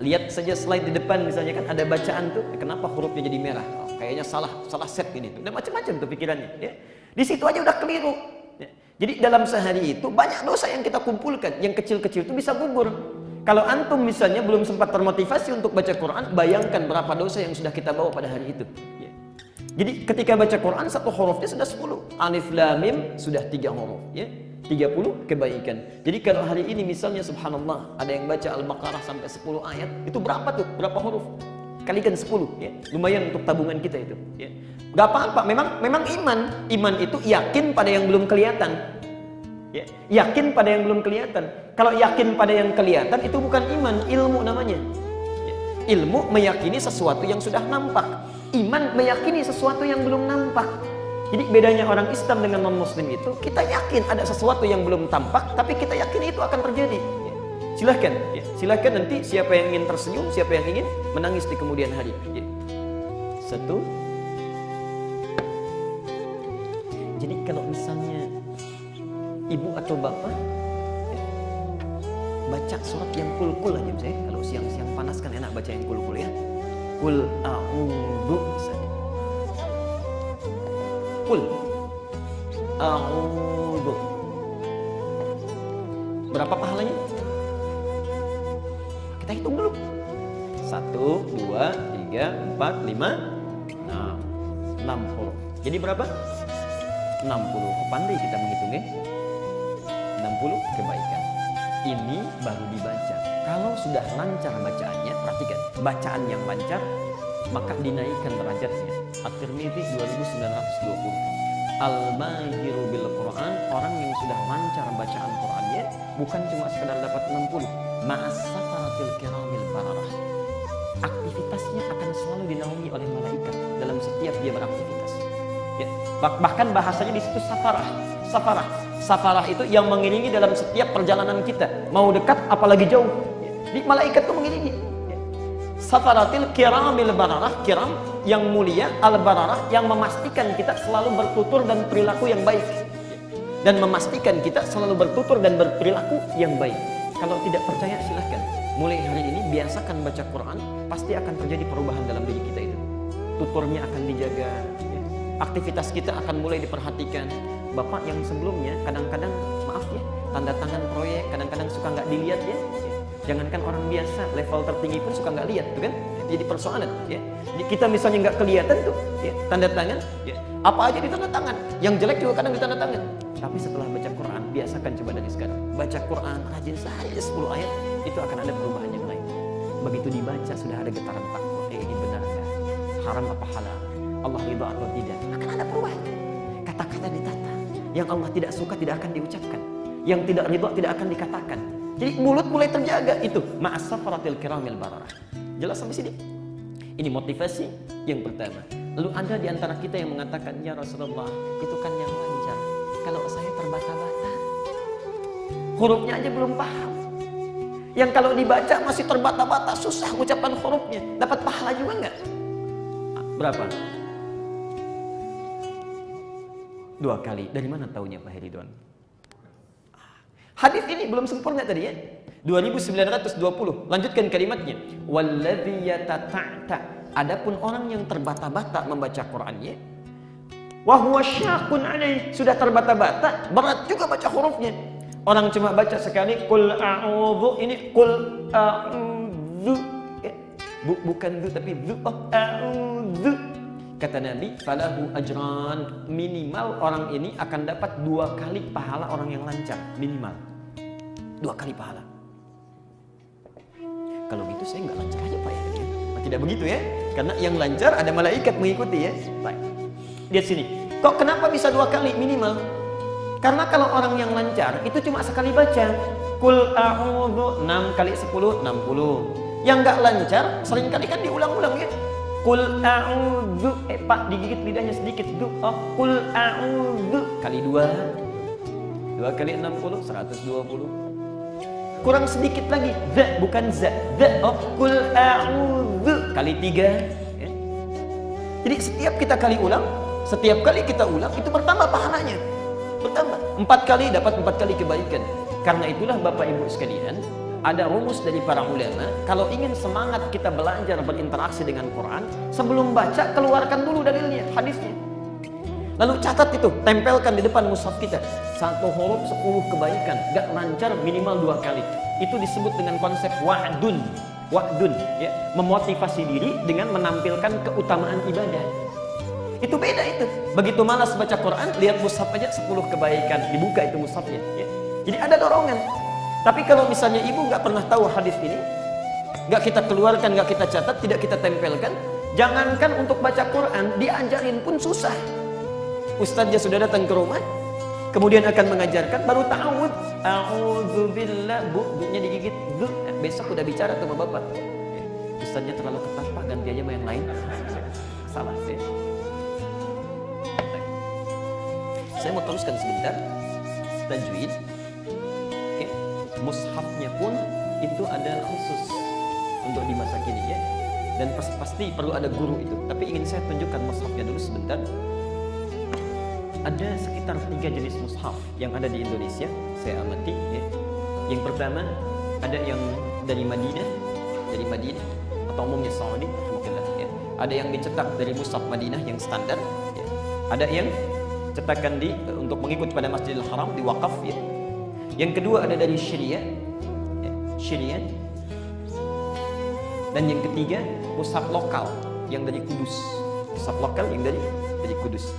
B: Lihat saja slide di depan misalnya kan ada bacaan tuh, kenapa hurufnya jadi merah? Oh, kayaknya salah set ini tuh. Dan macam-macam tuh pikirannya. Ya. Di situ aja udah keliru. Ya. Jadi dalam sehari itu banyak dosa yang kita kumpulkan, yang kecil-kecil itu bisa gugur. Kalau antum misalnya belum sempat termotivasi untuk baca Quran, bayangkan berapa dosa yang sudah kita bawa pada hari itu. Ya. Jadi ketika baca Quran satu hurufnya sudah 10, alif lam mim sudah 3 huruf. Ya. 30 kebaikan. Jadi kalau hari ini misalnya subhanallah ada yang baca Al-Baqarah sampai 10 ayat, itu berapa tuh? Berapa huruf? Kalikan 10 ya. Lumayan untuk tabungan kita itu ya. Gak apa-apa, memang iman itu yakin pada yang belum kelihatan. Ya, yakin pada yang belum kelihatan. Kalau yakin pada yang kelihatan itu bukan iman, ilmu namanya. Ya. Ilmu meyakini sesuatu yang sudah nampak. Iman meyakini sesuatu yang belum nampak. Jadi bedanya orang Islam dengan non-Muslim itu, kita yakin ada sesuatu yang belum tampak, tapi kita yakin itu akan terjadi. Ya. Silahkan, ya. Silahkan nanti siapa yang ingin tersenyum, siapa yang ingin menangis di kemudian hari. Ya. Satu. Jadi kalau misalnya ibu atau bapak ya, baca surat yang kul-kul aja misalnya, kalau siang-siang panas kan enak baca yang kul-kul ya. Kul a'udzu misalnya. Kul a'udzu. Berapa pahalanya? Kita hitung dulu. 1, 2, 3, 4, 5, 6 huruf. Jadi berapa? 60. Pandai kita menghitungnya. 60 kebaikan. Ini baru dibaca. Kalau sudah lancar bacaannya, perhatikan, bacaan yang lancar maka dinaikkan derajatnya. At-Tirmidzi 2920. Al-mahiru bil Quran, orang yang sudah lancar bacaan Qurannya bukan cuma sekedar dapat 60, ma'as-safaratil kiramil bararah. Aktivitasnya akan selalu dinaungi oleh malaikat dalam setiap dia beraktivitas. Ya. Bahkan bahasanya di situ safarah. Safarah itu yang mengiringi dalam setiap perjalanan kita, mau dekat apalagi jauh. Ya. Di malaikat itu mengiringi. Ya. Safaratil kiramil bararah, kiram yang mulia, al-bararah yang memastikan kita selalu bertutur dan perilaku yang baik. Ya. Dan memastikan kita selalu bertutur dan berperilaku yang baik. Kalau tidak percaya silahkan. Mulai hari ini biasakan baca Quran, pasti akan terjadi perubahan dalam diri kita itu. Tuturnya akan dijaga, ya. Aktivitas kita akan mulai diperhatikan. Bapak yang sebelumnya kadang-kadang maaf ya, tanda tangan proyek kadang-kadang suka nggak dilihat ya. Jangankan orang biasa, level tertinggi pun suka nggak lihat tuh kan. Jadi persoalan ya. Jadi kita misalnya nggak kelihatan tuh ya, tanda tangan ya. Apa aja ditanda tangan. Yang jelek juga kadang ditanda tangan. Tapi setelah baca Quran, biasakan coba dari sekarang. Baca Quran rajin saja 10 ayat, itu akan ada perubahan yang lain. Begitu dibaca sudah ada getaran takwa. Ini benar nggak? Haram apa halal? Allah ridha atau tidak? Akan ada perubahan. Kata-kata ditata. Yang Allah tidak suka tidak akan diucapkan. Yang tidak ridha tidak akan dikatakan. Jadi mulut mulai terjaga itu. Ma'as-safaratil kiramil bararah. Jelas sampai sini? Ini motivasi yang pertama. Lalu ada di antara kita yang mengatakan, ya Rasulullah, itu kan yang lancar. Kalau saya terbata-bata, hurufnya aja belum paham. Yang kalau dibaca masih terbata-bata, susah ucapan hurufnya. Dapat pahala juga enggak? Berapa? 2 kali. Dari mana taunya Pak Heridon? Hadis ini belum sempurna tadi ya. 2920. Lanjutkan kalimatnya. Walladzi yatata'ta. Adapun orang yang terbata-bata membaca Qur'annya, wa huwa syaqqun alaih, sudah terbata-bata, berat juga baca hurufnya. Orang cuma baca sekali qul a'udzu, ini qul a'udzu. Bukan zu tapi zu. A'udzu. Kata Nabi, falahu ajran, minimal orang ini akan dapat 2 kali pahala orang yang lancar, minimal 2 kali pahala. Kalau gitu saya nggak lancar aja Pak ya. Tidak begitu ya, karena yang lancar ada malaikat mengikuti ya. Baik. Lihat sini, kok kenapa bisa 2 kali minimal? Karena kalau orang yang lancar itu cuma sekali baca, kul a'udzu 6 kali 10 60. Yang nggak lancar sering kali kan diulang-ulang ya. Kul a'udzu, Pak digigit lidahnya sedikit. Kul a'udzu kali 2 kali 60 120. Kurang sedikit lagi, bukan za. Kul a'udzu kali 3 ya. Jadi setiap kita kali ulang, setiap kali kita ulang itu bertambah pahalanya. Bertambah. 4 kali dapat 4 kali kebaikan. Karena itulah Bapak Ibu sekalian, ada rumus dari para ulama, kalau ingin semangat kita belajar berinteraksi dengan Quran, sebelum baca keluarkan dulu dalilnya, hadisnya. Lalu catat itu, tempelkan di depan mushaf kita. 1 huruf 10 kebaikan, gak lancar minimal 2 kali. Itu disebut dengan konsep wa'dun. Wa'dun, ya, memotivasi diri dengan menampilkan keutamaan ibadah. Itu beda itu. Begitu malas baca Quran, lihat mushaf aja 10 kebaikan, dibuka itu mushafnya. Ya. Jadi ada dorongan. Tapi kalau misalnya ibu nggak pernah tahu hadis ini, nggak kita keluarkan, nggak kita catat, tidak kita tempelkan, jangankan untuk baca Quran, diajarin pun susah. Ustaznya sudah datang ke rumah, kemudian akan mengajarkan, baru ta'awud, a'udzubillah, bu-nya digigit, besok udah bicara sama bapak. Ustaznya terlalu ketat, Pak, ganti aja sama yang lain. Salah ya. Saya mau teruskan sebentar tajwid. Oke. Mushafnya pun itu ada khusus untuk di masa kini ya. Dan pasti perlu ada guru itu. Tapi ingin saya tunjukkan mushafnya dulu sebentar. Ada sekitar 3 jenis mushaf yang ada di Indonesia. Saya amati ya. Yang pertama ada yang dari Madinah atau umumnya Saudi, ya. Ada yang dicetak dari mushaf Madinah yang standar ya. Ada yang cetakan untuk mengikut pada Masjidil Haram di wakaf ya. Yang kedua ada dari Syria ya. Syria. Dan yang ketiga mushaf lokal yang dari Kudus. Mushaf lokal yang dari Kudus.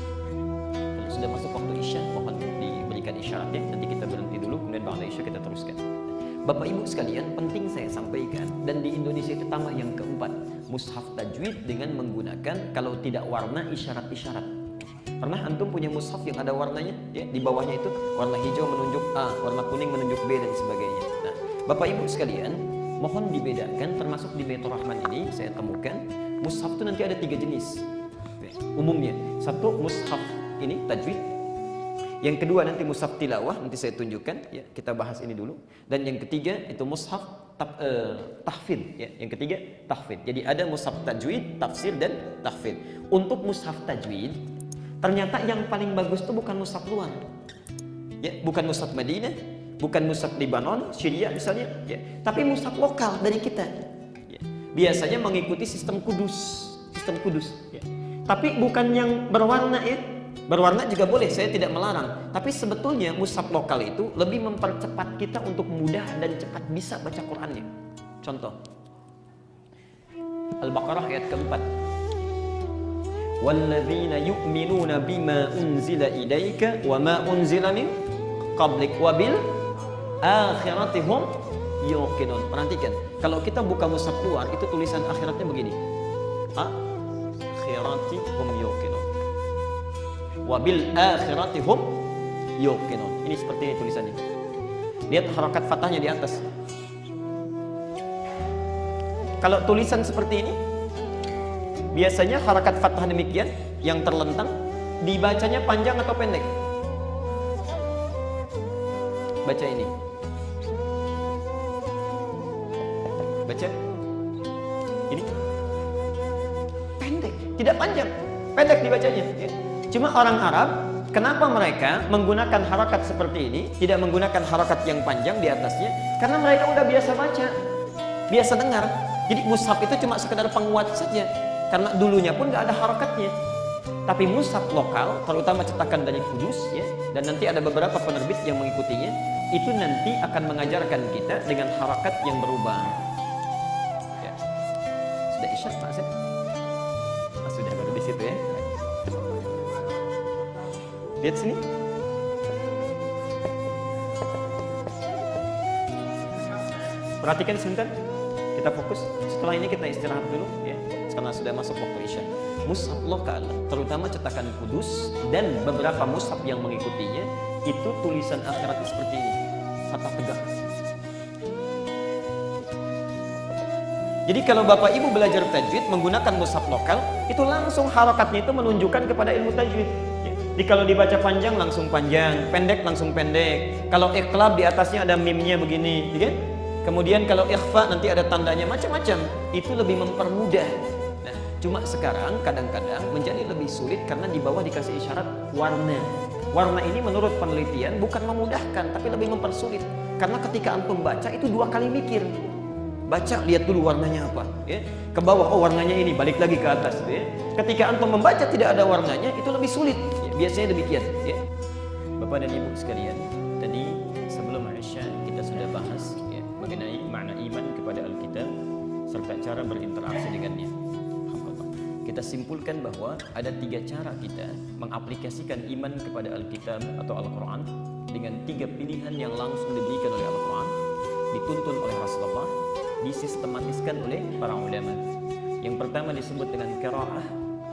B: Kalau sudah masuk waktu Isya, mohon diberikan isyaratnya. Nanti kita berhenti dulu, kemudian ba'da Isya kita teruskan. Bapak Ibu sekalian, penting saya sampaikan, dan di Indonesia itu tambah yang keempat, mushaf tajwid dengan menggunakan kalau tidak warna isyarat-isyarat. Pernah antum punya mushaf yang ada warnanya? Ya, di bawahnya itu warna hijau menunjuk A, warna kuning menunjuk B dan sebagainya. Nah, Bapak Ibu sekalian, mohon dibedakan, termasuk di Baitur Rahman ini saya temukan mushaf itu nanti ada 3 jenis. Umumnya, satu mushaf ini tajwid. Yang kedua nanti mushaf tilawah, nanti saya tunjukkan ya, kita bahas ini dulu. Dan yang ketiga itu mushaf tahfidz ya. Yang ketiga tahfidz. Jadi ada mushaf tajwid, tafsir dan tahfidz. Untuk mushaf tajwid ternyata yang paling bagus itu bukan mushaf luar. Ya, bukan mushaf Madinah, bukan mushaf Libanon, Syria misalnya, ya. Tapi mushaf lokal dari kita. Ya. Biasanya mengikuti sistem Kudus, ya. Tapi bukan yang berwarna ya. Berwarna juga boleh, saya tidak melarang. Tapi sebetulnya mushaf lokal itu lebih mempercepat kita untuk mudah dan cepat bisa baca Qur'annya. Contoh Al-Baqarah ayat keempat. Walladzina yu'minuna bima unzila ilaika wa ma unzila min qablik wa bil akhirati hum yuqinun. Perhatikan, kalau kita buka mushaf luar itu tulisan akhiratnya begini. Akhirati hum yuqinun. Wa bil akhirati hum yuqinun. Ini seperti ini tulisannya. Lihat harakat fathahnya di atas. Kalau tulisan seperti ini, biasanya harakat fathah demikian yang terlentang dibacanya panjang atau pendek? Baca ini. Baca. Ini. Pendek, tidak panjang. Pendek dibacanya. Ya. Cuma orang Arab, kenapa mereka menggunakan harakat seperti ini, tidak menggunakan harakat yang panjang di atasnya? Karena mereka udah biasa baca, biasa dengar. Jadi mushaf itu cuma sekedar penguat saja. Karena dulunya pun nggak ada harakatnya. Tapi mushaf lokal, terutama cetakan dari Kudus, ya, dan nanti ada beberapa penerbit yang mengikutinya, itu nanti akan mengajarkan kita dengan harakat yang berubah. Ya. Sudah isya, Pak Asep? Sudah baru di situ ya. Lihat sini. Perhatikan sebentar. Kita fokus. Setelah ini kita istirahat dulu, ya. Karena sudah masuk waktu Isya. Mushaf lokal, terutama cetakan Kudus dan beberapa mushaf yang mengikutinya, itu tulisan akhiratnya seperti ini, fathah tegak. Jadi kalau Bapak Ibu belajar tajwid menggunakan mushaf lokal, itu langsung harakatnya itu menunjukkan kepada ilmu tajwid. Jadi kalau dibaca panjang langsung panjang, pendek langsung pendek. Kalau iqlab di atasnya ada mimnya begini, ya kan? Kemudian kalau ikhfa nanti ada tandanya macam-macam. Itu lebih mempermudah. Nah, cuma sekarang kadang-kadang menjadi lebih sulit karena di bawah dikasih isyarat warna. Warna ini menurut penelitian bukan memudahkan, tapi lebih mempersulit. Karena ketika antum baca itu 2 kali mikir. Baca, lihat dulu warnanya apa, ya. Ke bawah, oh warnanya ini, balik lagi ke atas, ya. Ketika antum membaca tidak ada warnanya, itu lebih sulit. Ya, biasanya demikian, ya. Bapak dan Ibu sekalian, tadi sebelum Isya kita sudah bahas ya, mengenai makna iman kepada Alkitab serta cara berinteraksi dengannya. kita simpulkan bahwa ada 3 cara kita mengaplikasikan iman kepada Alkitab atau Al-Quran dengan 3 pilihan yang langsung diberikan oleh Al-Quran, dituntun oleh Rasulullah, disistematiskan oleh para ulama. Yang pertama disebut dengan qiraah,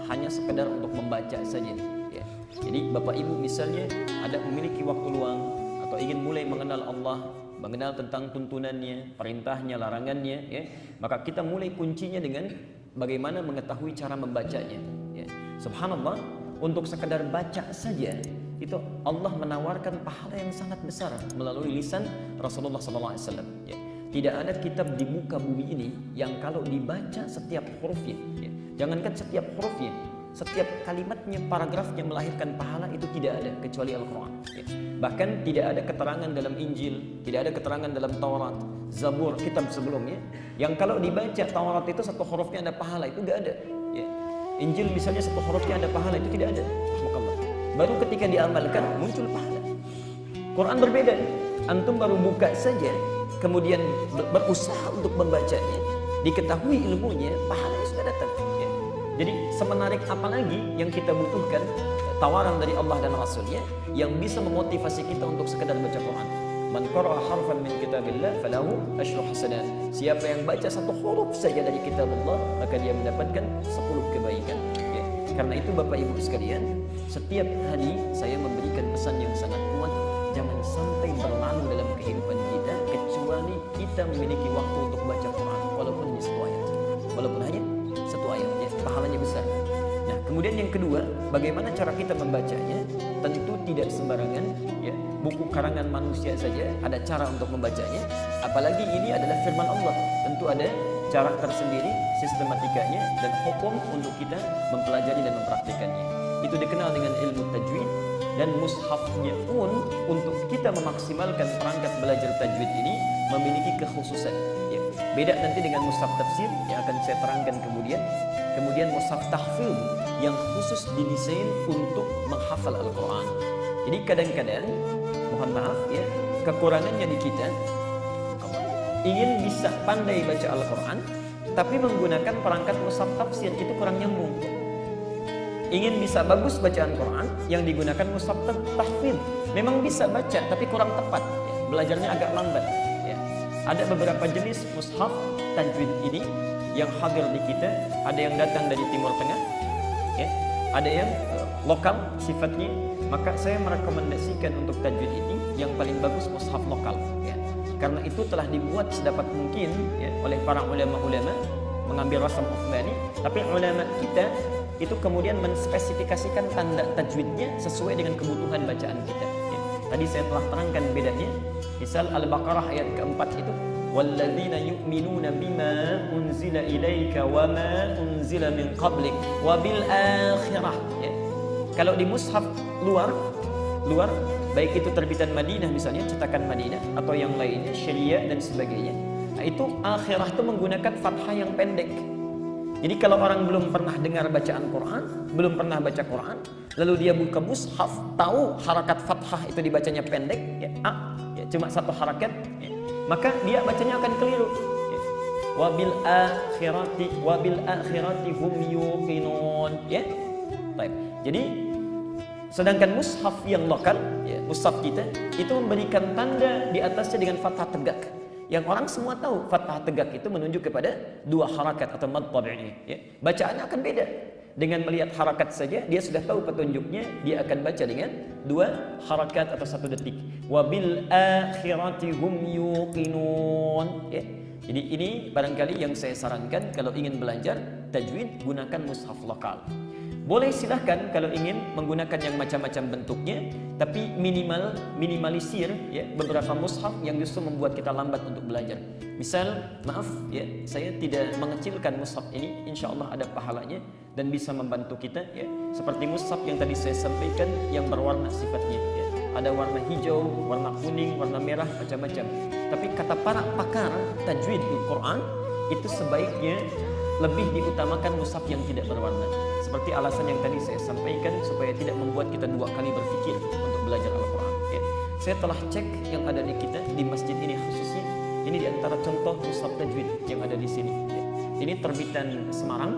B: hanya sekedar untuk membaca saja. Ya. Jadi Bapak Ibu misalnya ada memiliki waktu luang atau ingin mulai mengenal Allah, mengenal tentang tuntunannya, perintahnya, larangannya, ya, maka kita mulai kuncinya dengan bagaimana mengetahui cara membacanya. Ya. Subhanallah, untuk sekedar baca saja itu Allah menawarkan pahala yang sangat besar melalui lisan Rasulullah SAW. Ya. Tidak ada kitab di muka bumi ini yang kalau dibaca setiap hurufnya, ya, jangankan setiap hurufnya, setiap kalimatnya, paragrafnya melahirkan pahala, itu tidak ada kecuali Al-Quran. Ya. Bahkan tidak ada keterangan dalam Injil, tidak ada keterangan dalam Taurat, Zabur, kitab sebelumnya yang kalau dibaca Taurat itu satu hurufnya ada pahala, itu tidak ada. Ya. Injil misalnya satu hurufnya ada pahala, itu tidak ada. Baru ketika diamalkan muncul pahala. Quran berbeda. Antum baru buka saja, kemudian berusaha untuk membacanya, diketahui ilmunya, pahalanya sudah datang. Ya. Jadi semenarik apa lagi yang kita butuhkan tawaran dari Allah dan Rasulnya yang bisa memotivasi kita untuk sekedar baca Quran. Man qara'a harfan min kitabillah falahu asyru hasanat. Siapa yang baca satu huruf saja dari kitab Allah, maka dia mendapatkan 10 kebaikan. Ya. Karena itu Bapak Ibu sekalian, setiap hari saya memberikan pesan yang sangat kuat, jangan sampai berlalu dalam kehidupan kita kecuali kita memiliki waktu untuk baca Quran, walaupun hanya 1 ayat. Walaupun hanya 1 ayat, ya, pahalanya besar. Nah, kemudian yang kedua, bagaimana cara kita membacanya? Tentu tidak sembarangan, ya. Buku karangan manusia saja ada cara untuk membacanya, apalagi ini adalah firman Allah. Tentu ada cara tersendiri, sistematikanya dan hukum untuk kita mempelajari dan mempraktikannya. Itu dikenal dengan ilmu tajwid, dan mushafnya pun untuk kita memaksimalkan perangkat belajar tajwid ini memiliki kekhususan. Ya. Beda nanti dengan mushaf tafsir yang akan saya terangkan kemudian. Kemudian mushaf tahfidz yang khusus didesain untuk menghafal Al-Quran. Jadi kadang-kadang, mohon maaf ya, kekurangannya di kita ingin bisa pandai baca Al-Quran, tapi menggunakan perangkat mushaf tafsir itu kurang nyambung. Ingin bisa bagus bacaan Quran yang digunakan mushaf tahfidz, memang bisa baca tapi kurang tepat, ya. Belajarnya agak lambat. Ya. Ada beberapa jenis mushaf tajwid ini yang hadir di kita, ada yang datang dari Timur Tengah, ya. Ada yang lokal sifatnya. Maka saya merekomendasikan untuk tajwid ini yang paling bagus mushaf lokal, ya. Karena itu telah dibuat sedapat mungkin, ya, oleh para ulama-ulama mengambil rasam Utsmani, tapi ulama kita itu kemudian menspesifikasikan tanda tajwidnya sesuai dengan kebutuhan bacaan kita. Ya. Tadi saya telah terangkan bedanya. Misal Al-Baqarah ayat keempat itu, walladzina yu'minuna bima unzila ilaika wa ma unzila min qablik wa bil akhirah. Ya. Kalau di mushaf luar baik itu terbitan Madinah misalnya, cetakan Madinah atau yang lainnya, Syariah dan sebagainya, nah, itu akhirah itu menggunakan fathah yang pendek. Jadi kalau orang belum pernah dengar bacaan Quran, belum pernah baca Quran, lalu dia buka mushaf, tahu harakat fathah itu dibacanya pendek, ya, ya, cuma 1 harakat, ya, maka dia bacanya akan keliru. Ya. Wabil akhirati hum yuqinun. Ya. Baik. Jadi sedangkan mushaf yang lokal, ya, mushaf kita itu memberikan tanda di atasnya dengan fathah tegak. Yang orang semua tahu fathah tegak itu menunjuk kepada 2 harakat atau mad tabi'i. Ya. Bacaannya akan beda. Dengan melihat harakat saja dia sudah tahu petunjuknya, dia akan baca dengan 2 harakat atau 1 detik. Wabil akhirati hum yuqinun. Ya. Jadi ini barangkali yang saya sarankan kalau ingin belajar tajwid, gunakan mushaf lokal. Boleh silahkan kalau ingin menggunakan yang macam-macam bentuknya, tapi minimalisir, ya, beberapa mushaf yang justru membuat kita lambat untuk belajar. Misal, maaf ya, saya tidak mengecilkan mushaf ini, insya Allah ada pahalanya dan bisa membantu kita, ya. Seperti mushaf yang tadi saya sampaikan yang berwarna sifatnya, ya. Ada warna hijau, warna kuning, warna merah, macam-macam. Tapi kata para pakar tajwid Al-Quran itu sebaiknya lebih diutamakan mushaf yang tidak berwarna. Seperti alasan yang tadi saya sampaikan, supaya tidak membuat kita 2 kali berpikir untuk belajar Al-Quran. Ya. Saya telah cek yang ada di kita di masjid ini khususnya. Ini diantara contoh mushaf tajwid yang ada di sini. Ya. Ini terbitan Semarang.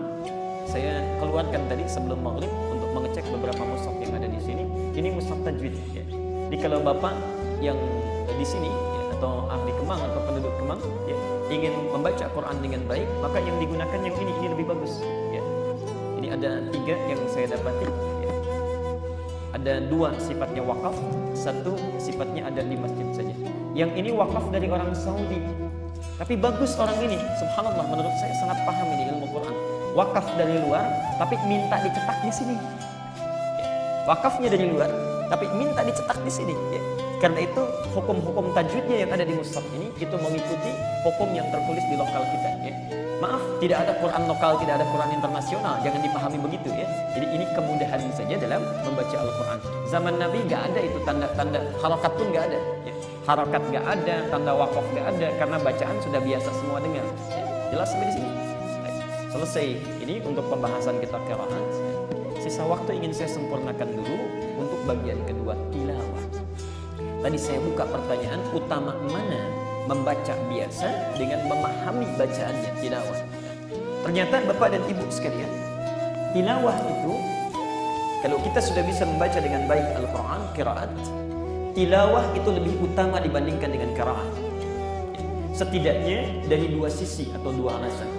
B: saya keluarkan tadi sebelum maghrib untuk mengecek beberapa mushaf yang ada di sini. Ini mushaf tajwid ya. Jadi kalau Bapak yang di sini ya, atau ahli Kemang atau penduduk Kemang ya, ingin membaca Quran dengan baik, maka yang digunakan yang ini lebih bagus ya. Ini ada 3 yang saya dapati ya. Ada 2 sifatnya wakaf, 1 sifatnya ada di masjid saja. Yang ini wakaf dari orang Saudi. Tapi bagus orang ini, subhanallah, menurut saya sangat paham ini ilmu Quran. Wakaf dari luar, tapi minta dicetak di sini. Ya. Wakafnya dari luar, tapi minta dicetak di sini. Ya. Karena itu hukum-hukum tajwidnya yang ada di mushaf ini itu mengikuti hukum yang tertulis di lokal kita. Ya. Maaf, tidak ada Quran lokal, tidak ada Quran internasional. Jangan dipahami begitu ya. Jadi ini kemudahan saja dalam membaca Al-Quran. Zaman Nabi nggak ada itu tanda-tanda harokat pun nggak ada. Ya. Harokat nggak ada, tanda wakaf nggak ada, karena bacaan sudah biasa semua dengar. Ya. Jelas sampai di sini. Baik. Selesai. Ini untuk pembahasan kita qiraat. Sisa waktu ingin saya sempurnakan dulu untuk bagian kedua, tilawah. Tadi saya buka pertanyaan, utama mana membaca biasa dengan memahami bacaannya, tilawah. Ternyata Bapak dan Ibu sekalian, tilawah itu kalau kita sudah bisa membaca dengan baik Al-Quran, qiraat, tilawah itu lebih utama dibandingkan dengan qiraat. Setidaknya dari 2 sisi atau 2 alasan.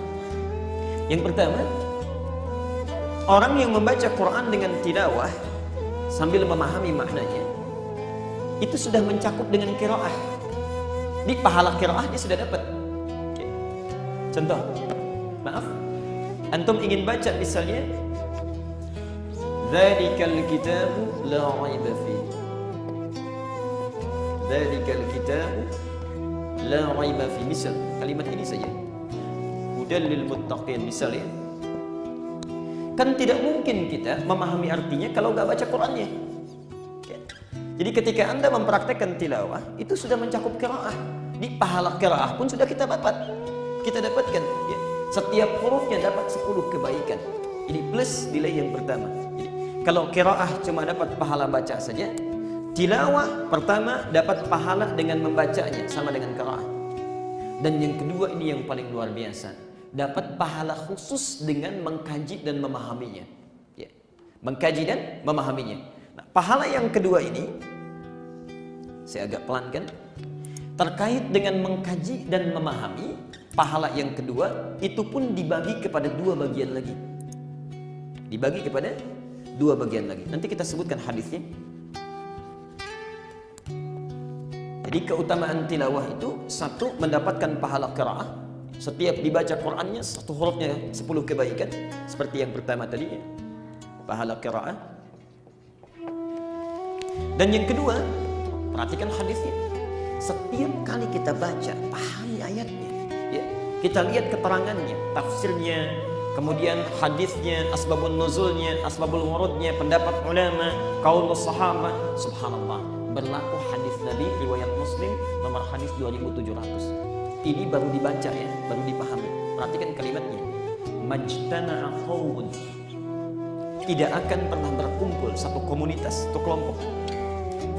B: Yang pertama, orang yang membaca Quran dengan tilawah sambil memahami maknanya, itu sudah mencakup dengan qiraah. Di pahala qiraah dia sudah dapat. Oke. Contoh, maaf, antum ingin baca misalnya, Dzalikal kitabu la raiba fi. Dzalikal kitabu la raiba fi. Misal kalimat ini saja. Hudal lil muttaqin misalnya. Kan tidak mungkin kita memahami artinya kalau nggak baca Qur'annya. Jadi ketika Anda mempraktekkan tilawah, itu sudah mencakup qiraah. Di pahala qiraah pun sudah kita dapatkan. Ya. Setiap hurufnya dapat 10 kebaikan. Ini plus nilai yang pertama. Jadi, kalau qiraah cuma dapat pahala baca saja, tilawah pertama dapat pahala dengan membacanya sama dengan qiraah. Dan yang kedua ini yang paling luar biasa, dapat pahala khusus dengan mengkaji dan memahaminya. Ya. Mengkaji dan memahaminya. Nah, pahala yang kedua ini saya agak pelankan, terkait dengan mengkaji dan memahami. Pahala yang kedua itu pun dibagi kepada 2 bagian lagi. Dibagi kepada 2 bagian lagi. Nanti kita sebutkan hadisnya. Jadi keutamaan tilawah itu, 1 mendapatkan pahala qiraah. Setiap dibaca Qur'annya 1 hurufnya 10 kebaikan. Seperti yang pertama tadi ya. Pahala qiraah. Dan yang kedua, perhatikan hadisnya. Setiap kali kita baca, pahami ayatnya. Ya. Kita lihat keterangannya, tafsirnya, kemudian hadisnya, asbabun nuzulnya, asbabul wurudnya, pendapat ulama, qaulus sahabat. Subhanallah, berlaku hadis Nabi riwayat Muslim nomor hadis 2700. Ini baru dibaca ya, baru dipahami. Perhatikan kalimatnya. Majtana'a qaumun. Tidak akan pernah berkumpul satu komunitas, satu kelompok,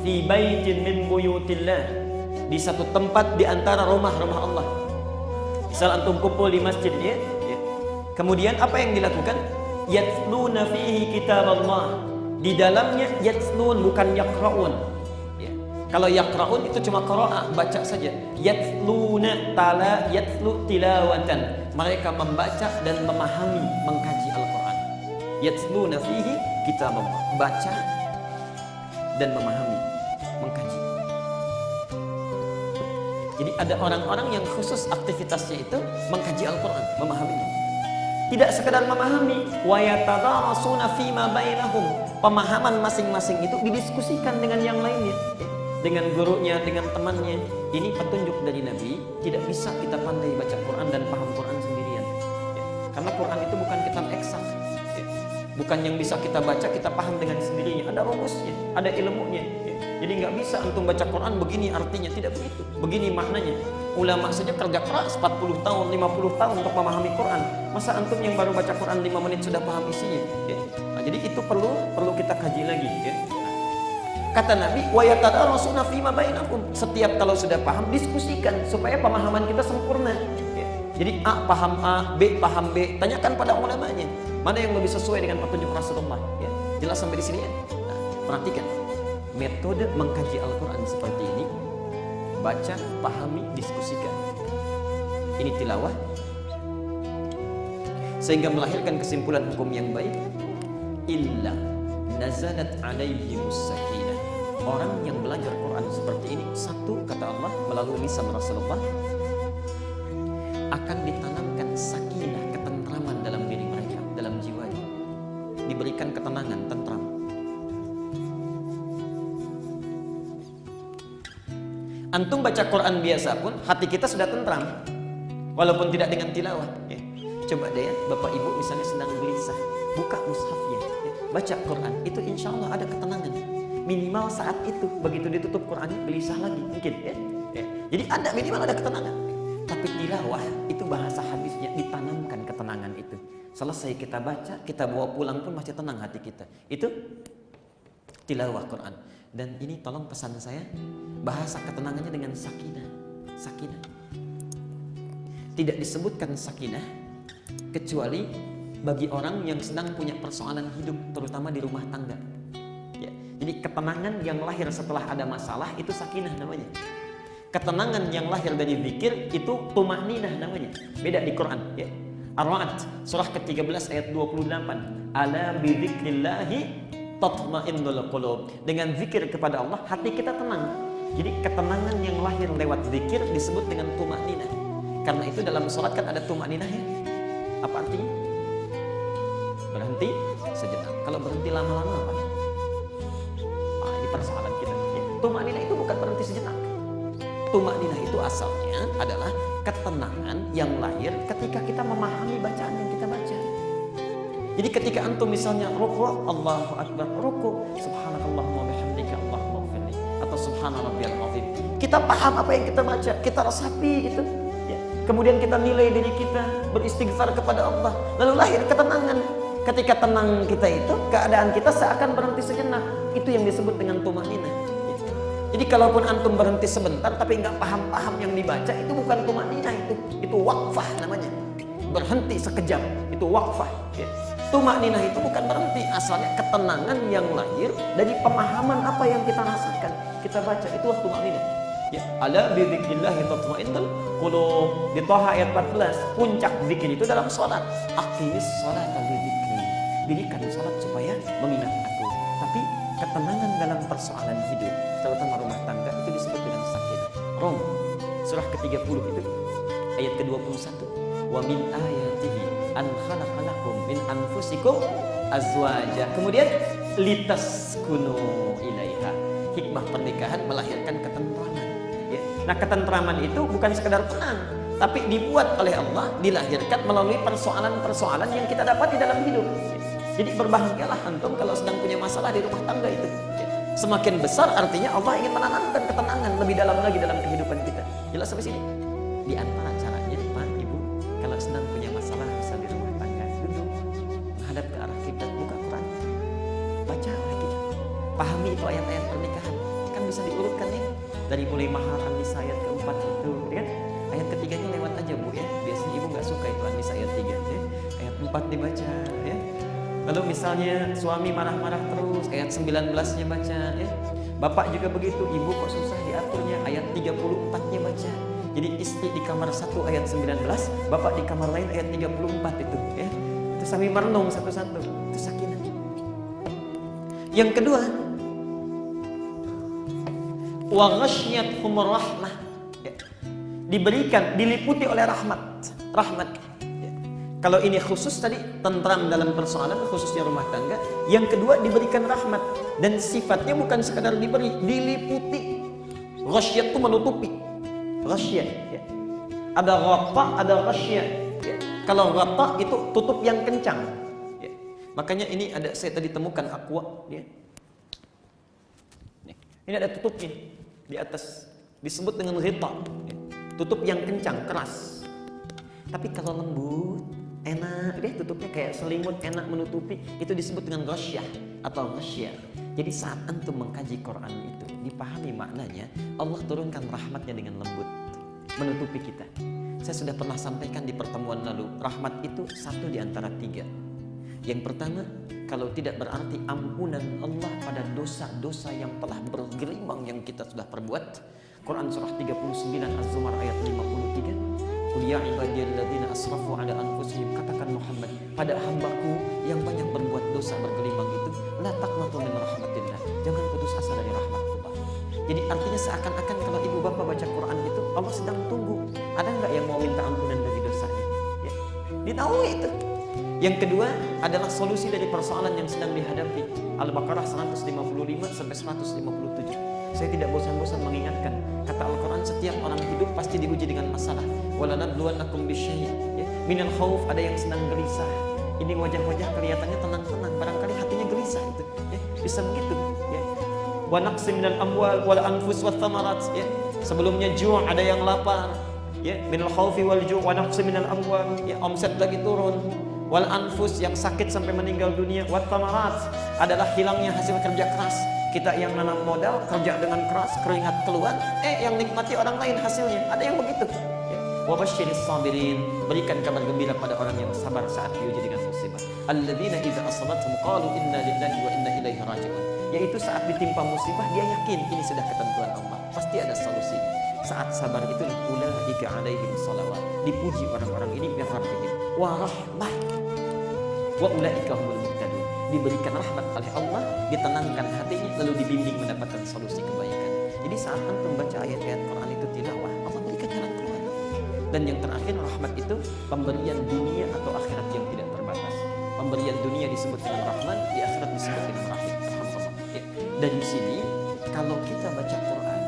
B: fi baitin min buyutillah, di satu tempat di antara rumah-rumah Allah. Misal antum kumpul di masjid ya. Kemudian apa yang dilakukan? Yatsluna fihi kitab Allah. Di dalamnya yatslun, bukan yaqra'un. Ya. Kalau yaqra'un itu cuma qira'ah, baca saja. Yatsluna tala yatslu tilawatan. Mereka membaca dan memahami, mengkaji Al-Qur'an. Yatsluna fihi kitab Allah. Baca dan memahami, mengkaji. Jadi ada orang-orang yang khusus aktivitasnya itu mengkaji Al-Quran, memahaminya. Tidak sekadar memahami, wa yatadarasuna fima bainahum. Pemahaman masing-masing itu didiskusikan dengan yang lainnya, dengan gurunya, dengan temannya. Ini petunjuk dari Nabi. Tidak bisa kita pandai baca Quran dan paham Quran sendirian. Karena Quran itu bukan kitab eksak. Bukan yang bisa kita baca, kita paham dengan sendirinya. Ada rumusnya, ada ilmunya. Jadi nggak bisa antum baca Quran begini artinya, tidak begitu. Begini maknanya. Ulama saja kerja keras 40 tahun, 50 tahun untuk memahami Quran. Masa antum yang baru baca Quran 5 menit sudah paham isinya? Ya. Nah, jadi itu perlu kita kaji lagi. Ya. Kata Nabi, wa yatadarasuna fima bainakum. Setiap kalau sudah paham, diskusikan supaya pemahaman kita sempurna. Ya. Jadi A paham A, B paham B. Tanyakan pada ulamanya. Mana yang lebih sesuai dengan petunjuk Rasulullah? Ya, jelas sampai di sini ya. Nah, perhatikan metode mengkaji Al-Quran seperti ini: baca, pahami, diskusikan. Ini tilawah, sehingga melahirkan kesimpulan hukum yang baik. Illa nazalat alaihimus sakinah. Orang yang belajar Quran seperti ini, satu, kata Allah melalui lisan Rasulullah, akan ditanamkan sakinah, ketentraman dalam diri mereka, dalam jiwanya. Diberikan ketenangan, tentram. Antum baca Quran biasa pun hati kita sudah tentram, walaupun tidak dengan tilawah. Ya. Coba deh ya, Bapak Ibu misalnya sedang gelisah, buka mushafnya, ya. Baca Quran, itu insya Allah ada ketenangan. Minimal saat itu, begitu ditutup Qurannya gelisah lagi, mungkin ya. Ya. Jadi ada minimal ada ketenangan. Tapi tilawah itu bahasa hadisnya ditanamkan ketenangan itu. Selesai kita baca, kita bawa pulang pun masih tenang hati kita. Itu tilawah Quran. Dan ini tolong pesan saya, bahasa ketenangannya dengan sakinah. Sakinah. Tidak disebutkan sakinah kecuali bagi orang yang sedang punya persoalan hidup, terutama di rumah tangga. Ya. Jadi ketenangan yang lahir setelah ada masalah itu sakinah namanya. Ketenangan yang lahir dari zikir itu tumaninah namanya. Beda di Quran. Ya. Ar-Ra'd surah ke-13 ayat 28. Ala bidzikrillahi tatma'innul qulub. Dengan zikir kepada Allah hati kita tenang. Jadi ketenangan yang lahir lewat zikir disebut dengan tumaninah. Karena itu dalam sholat kan ada tumaninah ya. Apa artinya? Berhenti sejenak. Kalau berhenti lama-lama apa? Ini persoalan kita. Ya. Tumaninah itu bukan berhenti sejenak. Tumaninah itu asalnya adalah ketenangan yang lahir ketika kita memahami bacaan yang kita baca. Jadi ketika antum misalnya ruku', Allahu Akbar, ruku', subhanakallahumma bihamdika Allahumma ighfirli, atau subhana rabbiyal azim. Kita paham apa yang kita baca, kita resapi itu. Ya. Kemudian kita nilai diri kita, beristighfar kepada Allah, lalu lahir ketenangan. Ketika tenang kita itu, keadaan kita seakan berhenti sejenak. Itu yang disebut dengan tumaninah. Jadi kalaupun antum berhenti sebentar tapi nggak paham-paham yang dibaca, itu bukan tumaninah, itu waqfah namanya. Berhenti sekejap, itu waqfah. Ya. Tumaninah itu bukan berhenti, asalnya ketenangan yang lahir dari pemahaman apa yang kita rasakan, kita baca, itu tumaninah. Ya, ala bi dzikrillah tatma'innul qulub. Di Thaha ayat 14, puncak zikir itu dalam salat. Aqimis sholata li dzikri. Dirikan salat supaya mengingat aku. Tapi ketenangan dalam persoalan hidup, terutama rumah tangga, itu disebut dengan sakinah. Rom surah ke-30 itu ayat ke-21. Wa min ayatihi an khalaqalakum min anfusikum azwaja. Kemudian litaskunu ilaiha. Hikmah pernikahan melahirkan ketentraman. Ya. Nah, ketentraman itu bukan sekedar tenang, tapi dibuat oleh Allah, dilahirkan melalui persoalan-persoalan yang kita dapat di dalam hidup. Ya. Jadi berbahagialah antum kalau sedang punya masalah di rumah tangga itu. Ya. Semakin besar artinya Allah ingin menanamkan ketenangan lebih dalam lagi dalam kehidupan kita. Jelas sampai sini? Di antara caranya, Pak, Ibu, kalau sedang punya masalah bisa di rumah tangga, duduk, menghadap ke arah kiblat, buka Quran, baca oleh kita. Pahami itu ayat-ayat pernikahan. Kan bisa diurutkan ya. Dari mulai mahar An-Nisa ayat keempat itu, kan? Ayat ketiganya lewat aja Bu ya. Biasanya Ibu nggak suka itu An-Nisa ayat 3 ya. Ayat 4 dibaca ya. Lalu misalnya suami marah-marah terus, ayat 19-nya baca ya. Bapak juga begitu, ibu kok susah diaturnya, ayat 34-nya baca. Jadi istri di kamar 1 ayat 19, bapak di kamar lain ayat 34 itu ya. Itu sambil merenung satu-satu, itu sakinah. Yang kedua, wa ghasyiyatuhumur rahmah. Ya. Diberikan, diliputi oleh rahmat. Kalau ini khusus tadi tentram dalam persoalan khususnya rumah tangga. Yang kedua diberikan rahmat dan sifatnya bukan sekadar diberi, diliputi. Ghasyiyat itu menutupi. Ghasyiyat ya. Ada ghatta, ada ghasyiyat ya. Kalau ghatta itu tutup yang kencang ya. Makanya ini ada, saya tadi temukan aqua ya. Ini ada tutupnya di atas, disebut dengan ghita ya. Tutup yang kencang, keras. Tapi kalau lembut, enak deh tutupnya, kayak selimut, enak menutupi, itu disebut dengan ghasyah atau ghasyah. Jadi saat antum mengkaji Quran itu dipahami maknanya, Allah turunkan rahmatnya dengan lembut menutupi kita. Saya sudah pernah sampaikan di pertemuan lalu, rahmat itu satu di antara 3. Yang pertama, kalau tidak berarti ampunan Allah pada dosa-dosa yang telah bergelimang yang kita sudah perbuat. Quran surah 39 Az-Zumar ayat 53. Qul ya ibadiyalladzina asrafu ala anfusihim, katakan Muhammad pada hambaku yang banyak berbuat dosa bergelimang itu, la taqnatu min rahmatillah, jangan putus asa dari rahmat Allah. Jadi artinya seakan-akan kalau ibu bapak baca Quran itu Allah sedang tunggu, ada nggak yang mau minta ampunan dari dosanya? Ya. Ditahu itu. Yang kedua adalah solusi dari persoalan yang sedang dihadapi. Al-Baqarah 155 sampai 157. Saya tidak bosan-bosan mengingatkan, kata Al-Quran, setiap orang hidup pasti diuji dengan masalah. Walanabluwannakum bisyai', ya. Minal khauf, ada yang sedang gelisah. Ini wajah-wajah kelihatannya tenang-tenang, barangkali hatinya gelisah itu. Ya. Bisa begitu. Ya. Wa naqsim minal amwal wal anfus wath thamarat, ya. Sebelumnya ju', ada yang lapar. Ya, minal khaufi wal ju' wa naqsim minal amwal, ya, omset lagi turun. Wal anfus, yang sakit sampai meninggal dunia. Wath thamarat, adalah hilangnya hasil kerja keras. Kita yang nanam modal, kerja dengan keras, keringat keluar, yang nikmati orang lain hasilnya. Ada yang begitu. Wa basyiris sabirin, berikan kabar gembira pada orang yang sabar saat diuji dengan musibah. Alladzina idza asabathum qalu inna lillahi wa inna ilaihi raji'un. Yaitu saat ditimpa musibah dia yakin ini sudah ketentuan Allah, pasti ada solusi. Saat sabar itu ulaika alaihim shalawat, dipuji orang-orang ini min rabbihim wa rahmah wa ulaika humul muhtadun, diberikan rahmat oleh Allah, ditenangkan hatinya, lalu dibimbing mendapatkan solusi kebaikan. Jadi saat antum baca ayat-ayat Quran itu tilawah, Allah berikan jalan keluar. Dan yang terakhir, rahmat itu pemberian dunia atau akhirat yang tidak terbatas. Pemberian dunia disebut dengan rahman, di akhirat disebut dengan rahim. Ya. Dan di sini kalau kita baca Quran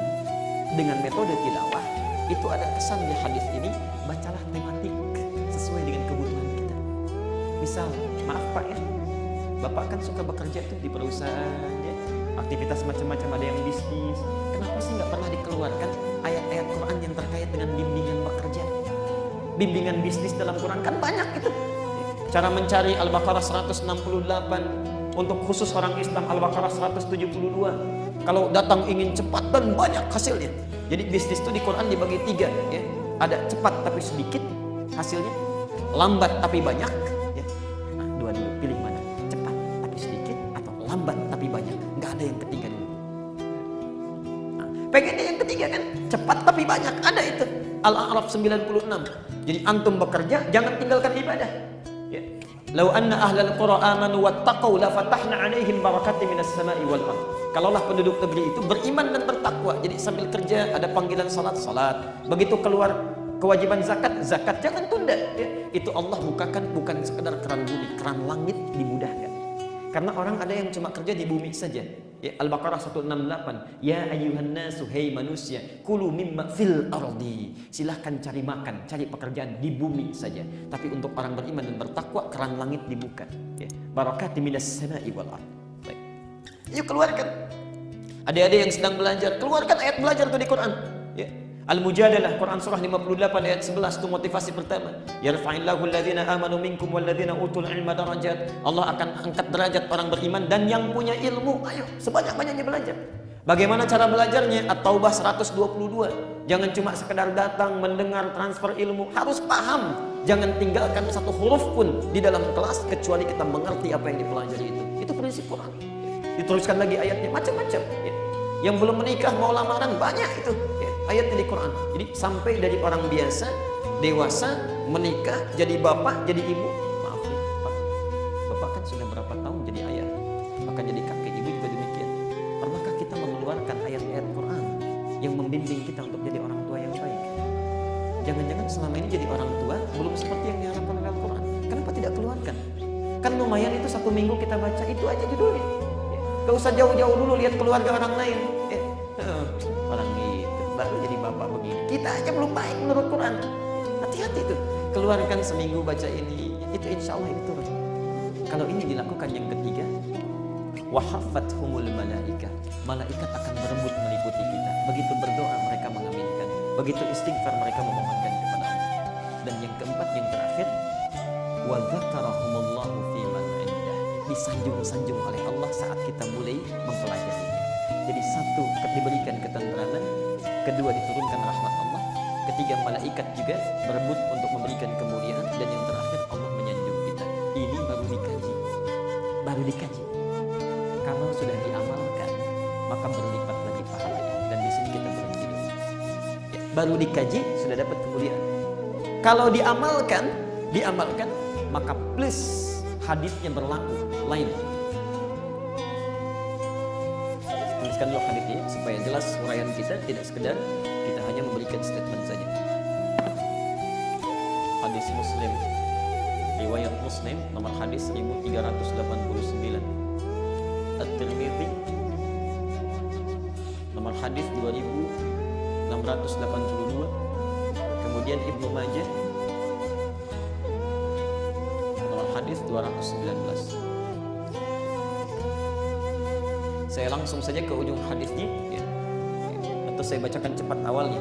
B: dengan metode tilawah, itu ada kesan di hadis ini, bacalah tematik sesuai dengan kebutuhan kita. Misal, maaf Pak ya, Bapak kan suka bekerja tuh di perusahaan, ya. Aktivitas macam-macam, ada yang bisnis. Kenapa sih nggak pernah dikeluarkan ayat-ayat Quran yang terkait dengan bimbingan bekerja? Bimbingan bisnis dalam Quran kan banyak itu. Cara mencari Al-Baqarah 168, untuk khusus orang Islam Al-Baqarah 172. Kalau datang ingin cepat dan banyak hasilnya. Jadi bisnis itu di Quran dibagi 3, ya. Ada cepat tapi sedikit hasilnya, lambat tapi banyak. Dua dulu, pilih mana? Cepat tapi sedikit atau lambat tapi banyak? Nggak ada yang ketiga dulu. Pengennya yang ketiga kan? Cepat tapi banyak, ada itu. Al-A'raf 96. Jadi antum bekerja, jangan tinggalkan ibadah. Ya. Lau anna ahlal qura amanu wattaqau la fatahna 'alaihim barakatin minas sama'i wal ardh. Kalaulah penduduk negeri itu beriman dan bertakwa, jadi sambil kerja ada panggilan salat, begitu keluar kewajiban zakat, jangan tunda. Ya. Itu Allah bukakan bukan sekedar keran bumi, keran langit dimudahkan. Karena orang ada yang cuma kerja di bumi saja. Ya, Al-Baqarah 168. Ya ayyuhan nasu, hei manusia, kulu mimma fil ardi. Silahkan cari makan, cari pekerjaan di bumi saja. Tapi untuk orang beriman dan bertakwa, keran langit dibuka. Ya. Barakati minas sama'i wal ardh. Baik. Yuk keluarkan. Adik-adik yang sedang belajar, keluarkan ayat belajar itu di Quran. Ya. Al-Mujadalah, Quran surah 58 ayat 11, itu motivasi pertama. Yarfa'illahu alladhina amanu minkum walladhina utul ilma darajat. Allah akan angkat derajat orang beriman dan yang punya ilmu. Ayo, sebanyak-banyaknya belajar. Bagaimana cara belajarnya? At-Taubah 122. Jangan cuma sekedar datang, mendengar, transfer ilmu. Harus paham. Jangan tinggalkan satu huruf pun di dalam kelas kecuali kita mengerti apa yang dipelajari itu. Itu prinsip Quran. Diteruskan lagi ayatnya, macam-macam. Ya. Yang belum menikah mau lamaran, banyak itu. Ya. Ayat di Quran. Jadi sampai dari orang biasa, dewasa, menikah, jadi bapak, jadi ibu. Maaf ya, Pak. Bapak kan sudah berapa tahun jadi ayah, bahkan jadi kakek, ibu juga demikian. Pernahkah kita mengeluarkan ayat-ayat Quran yang membimbing kita untuk jadi orang tua yang baik? Jangan-jangan selama ini jadi orang tua belum seperti yang diharapkan oleh Al-Quran. Kenapa tidak keluarkan? Kan lumayan itu 1 minggu kita baca, itu aja judulnya. Ya. Gak usah jauh-jauh dulu lihat keluarga orang lain. Orang gitu, baru jadi bapak begini. Kita aja belum baik menurut Quran. Hati-hati tuh. Keluarkan seminggu baca ini, itu insya Allah ini turun. Kalau ini dilakukan yang ketiga, wahafathumul malaika. Malaikat akan berebut meliputi kita. Begitu berdoa mereka mengaminkan. Begitu istighfar mereka memohonkan kepada Allah. Dan yang keempat, yang terakhir, wa dzakarahumullahu fi man indah. Disanjung-sanjung oleh Allah saat kita mulai mempelajarinya. Jadi satu, diberikan ketentraman, kedua diturunkan rahmat Allah, ketiga malaikat juga berebut untuk memberikan kemuliaan, dan yang terakhir Allah menyanjung kita. Ini baru dikaji. baru dikaji. Kalau sudah diamalkan, maka berlipat lagi pahalanya. Dan di sini kita berhenti dulu. Ya, baru dikaji sudah dapat kemuliaan. Kalau diamalkan, maka plus hadis yang berlaku lain. Tuliskan dulu hadisnya supaya jelas uraian kita, tidak sekedar kita hanya memberikan statement saja. Hadis Muslim, riwayat Muslim nomor hadis 1389. At-Tirmidzi nomor hadis 2682. Kemudian Ibnu Majah nomor hadis 219. Saya langsung saja ke ujung hadisnya ya. Atau saya bacakan cepat awalnya.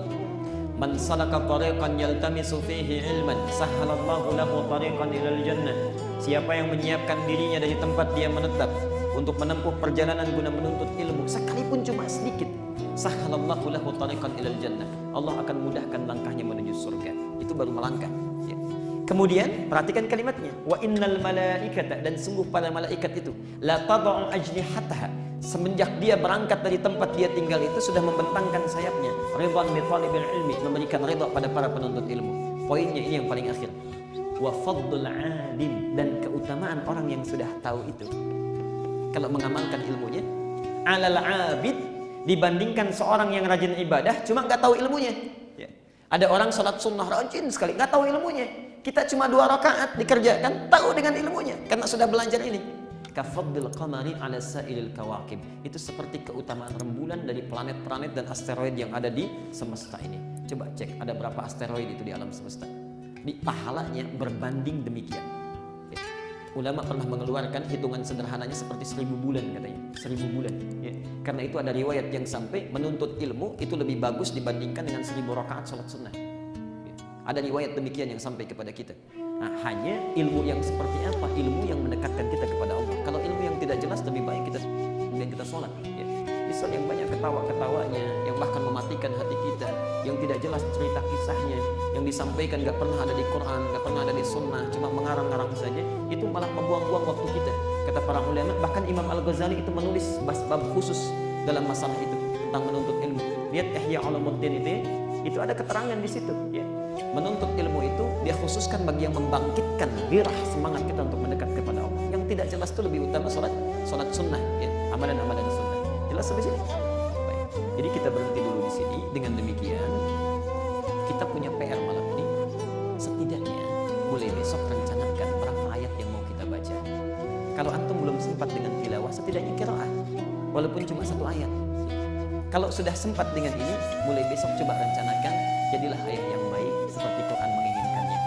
B: Man salaka tariqan yaltamisu fihi ilman sahhalallahu lahu tariqan ilal jannah. Siapa yang menyiapkan dirinya dari tempat dia menetap untuk menempuh perjalanan guna menuntut ilmu sekalipun cuma sedikit, sahhalallahu lahu tariqan ilal jannah. Allah akan mudahkan langkahnya menuju surga. Itu baru melangkah ya. Kemudian perhatikan kalimatnya, wa innal malaikata, dan sungguh para malaikat itu la tad'u ajnihataha, semenjak dia berangkat dari tempat dia tinggal itu sudah membentangkan sayapnya, ridwan bi talibil ilmi, memberikan ridha pada para penuntut ilmu. Poinnya ini yang paling akhir, wa fadlul alim, dan keutamaan orang yang sudah tahu itu kalau mengamalkan ilmunya, alal abid, dibandingkan seorang yang rajin ibadah cuma nggak tahu ilmunya ya. Ada orang sholat sunnah rajin sekali nggak tahu ilmunya, kita cuma 2 rakaat dikerjakan tahu dengan ilmunya karena sudah belajar ini. Kafadil qamari ala sa'ilil kawakib, itu seperti keutamaan rembulan dari planet-planet dan asteroid yang ada di semesta ini. Coba cek ada berapa asteroid itu di alam semesta. Di pahalanya berbanding demikian ya. Ulama pernah mengeluarkan hitungan sederhananya seperti 1000 bulan katanya, 1000 bulan ya. Karena itu ada riwayat yang sampai menuntut ilmu itu lebih bagus dibandingkan dengan 1000 rakaat sholat sunnah ya. Ada riwayat demikian yang sampai kepada kita. Nah, hanya ilmu yang seperti apa? Ilmu yang mendekatkan kita kepada Allah. Kalau ilmu yang tidak jelas lebih baik kita kemudian kita sholat ya. Misal yang banyak ketawa-ketawanya, yang bahkan mematikan hati kita, yang tidak jelas cerita kisahnya, yang disampaikan gak pernah ada di Quran, gak pernah ada di sunnah, cuma mengarang-arang saja, itu malah membuang-buang waktu kita. Kata para ulama, bahkan Imam Al-Ghazali itu menulis bab khusus dalam masalah itu tentang menuntut ilmu. Lihat Ihya Ulumuddin itu ada keterangan di situ ya. Menuntut ilmu itu dia khususkan bagi yang membangkitkan gairah semangat kita untuk mendekat kepada Allah. Yang tidak jelas itu lebih utama sholat sunnah ya, amalan-amalan sunnah. Jelas sampai sini? Baik. Jadi kita berhenti dulu di sini. Dengan demikian kita punya PR malam ini. Setidaknya mulai besok rencanakan berapa ayat yang mau kita baca. Kalau antum belum sempat dengan tilawah, setidaknya qiraah walaupun cuma 1 ayat. Kalau sudah sempat dengan ini, mulai besok coba rencanakan jadilah ayah yang baik seperti Quran menginginkannya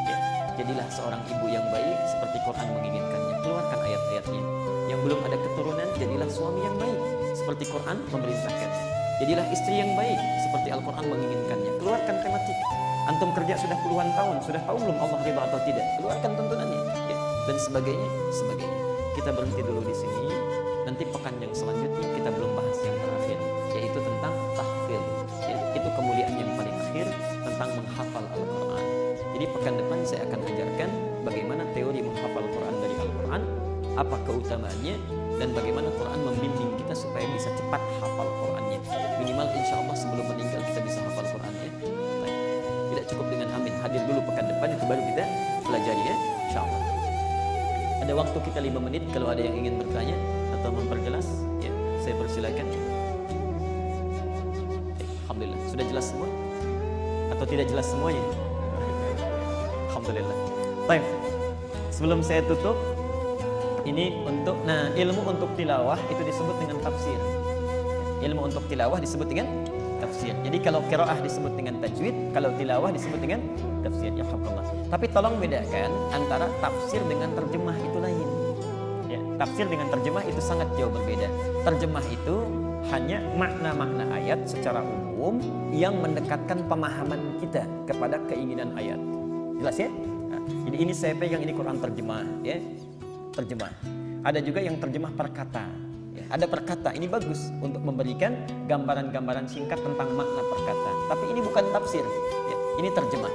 B: ya. Jadilah seorang ibu yang baik seperti Quran menginginkannya. Keluarkan ayat-ayatnya. Yang belum ada keturunan, jadilah suami yang baik seperti Quran memerintahkan. Jadilah istri yang baik seperti Al-Quran menginginkannya. Keluarkan tematik. Antum kerja sudah puluhan tahun, sudah tahu belum Allah ridha atau tidak? Keluarkan tuntunannya ya. Dan sebagainya. Kita berhenti dulu di sini. Nanti pekan yang selanjutnya kita belum bahas yang terakhir, yaitu tentang tahfidz ya. Itu kemuliaan yang paling akhir tentang menghafal Al-Quran. Jadi pekan depan saya akan ajarkan bagaimana teori menghafal Quran dari Al-Quran, apa keutamaannya, dan bagaimana Quran membimbing kita supaya bisa cepat hafal Qurannya. Minimal insya Allah sebelum meninggal kita bisa hafal Qurannya. Tidak cukup dengan amin, hadir dulu pekan depan, itu baru kita pelajari ya, insya Allah. Ada waktu kita 5 menit, kalau ada yang ingin bertanya atau memperjelas ya, saya persilakan. Alhamdulillah, sudah jelas semua? Atau tidak jelas semuanya? Alhamdulillah. Baik, sebelum saya tutup, ini untuk, ilmu untuk tilawah itu disebut dengan tafsir. Ilmu untuk tilawah disebut dengan tafsir. Jadi kalau qiraah disebut dengan tajwid, kalau tilawah disebut dengan tafsir. Ya alhamdulillah. Tapi tolong bedakan antara tafsir dengan terjemah, itu lain. Ya, tafsir dengan terjemah itu sangat jauh berbeda. Terjemah itu hanya makna-makna ayat secara umum yang mendekatkan pemahaman kita kepada keinginan ayat. Jelas ya? Nah, jadi ini saya pegang, ini Quran terjemah ya. Terjemah. Ada juga yang terjemah perkata. Ya, ada perkata, ini bagus untuk memberikan gambaran-gambaran singkat tentang makna perkata. Tapi ini bukan tafsir, ya, ini terjemah.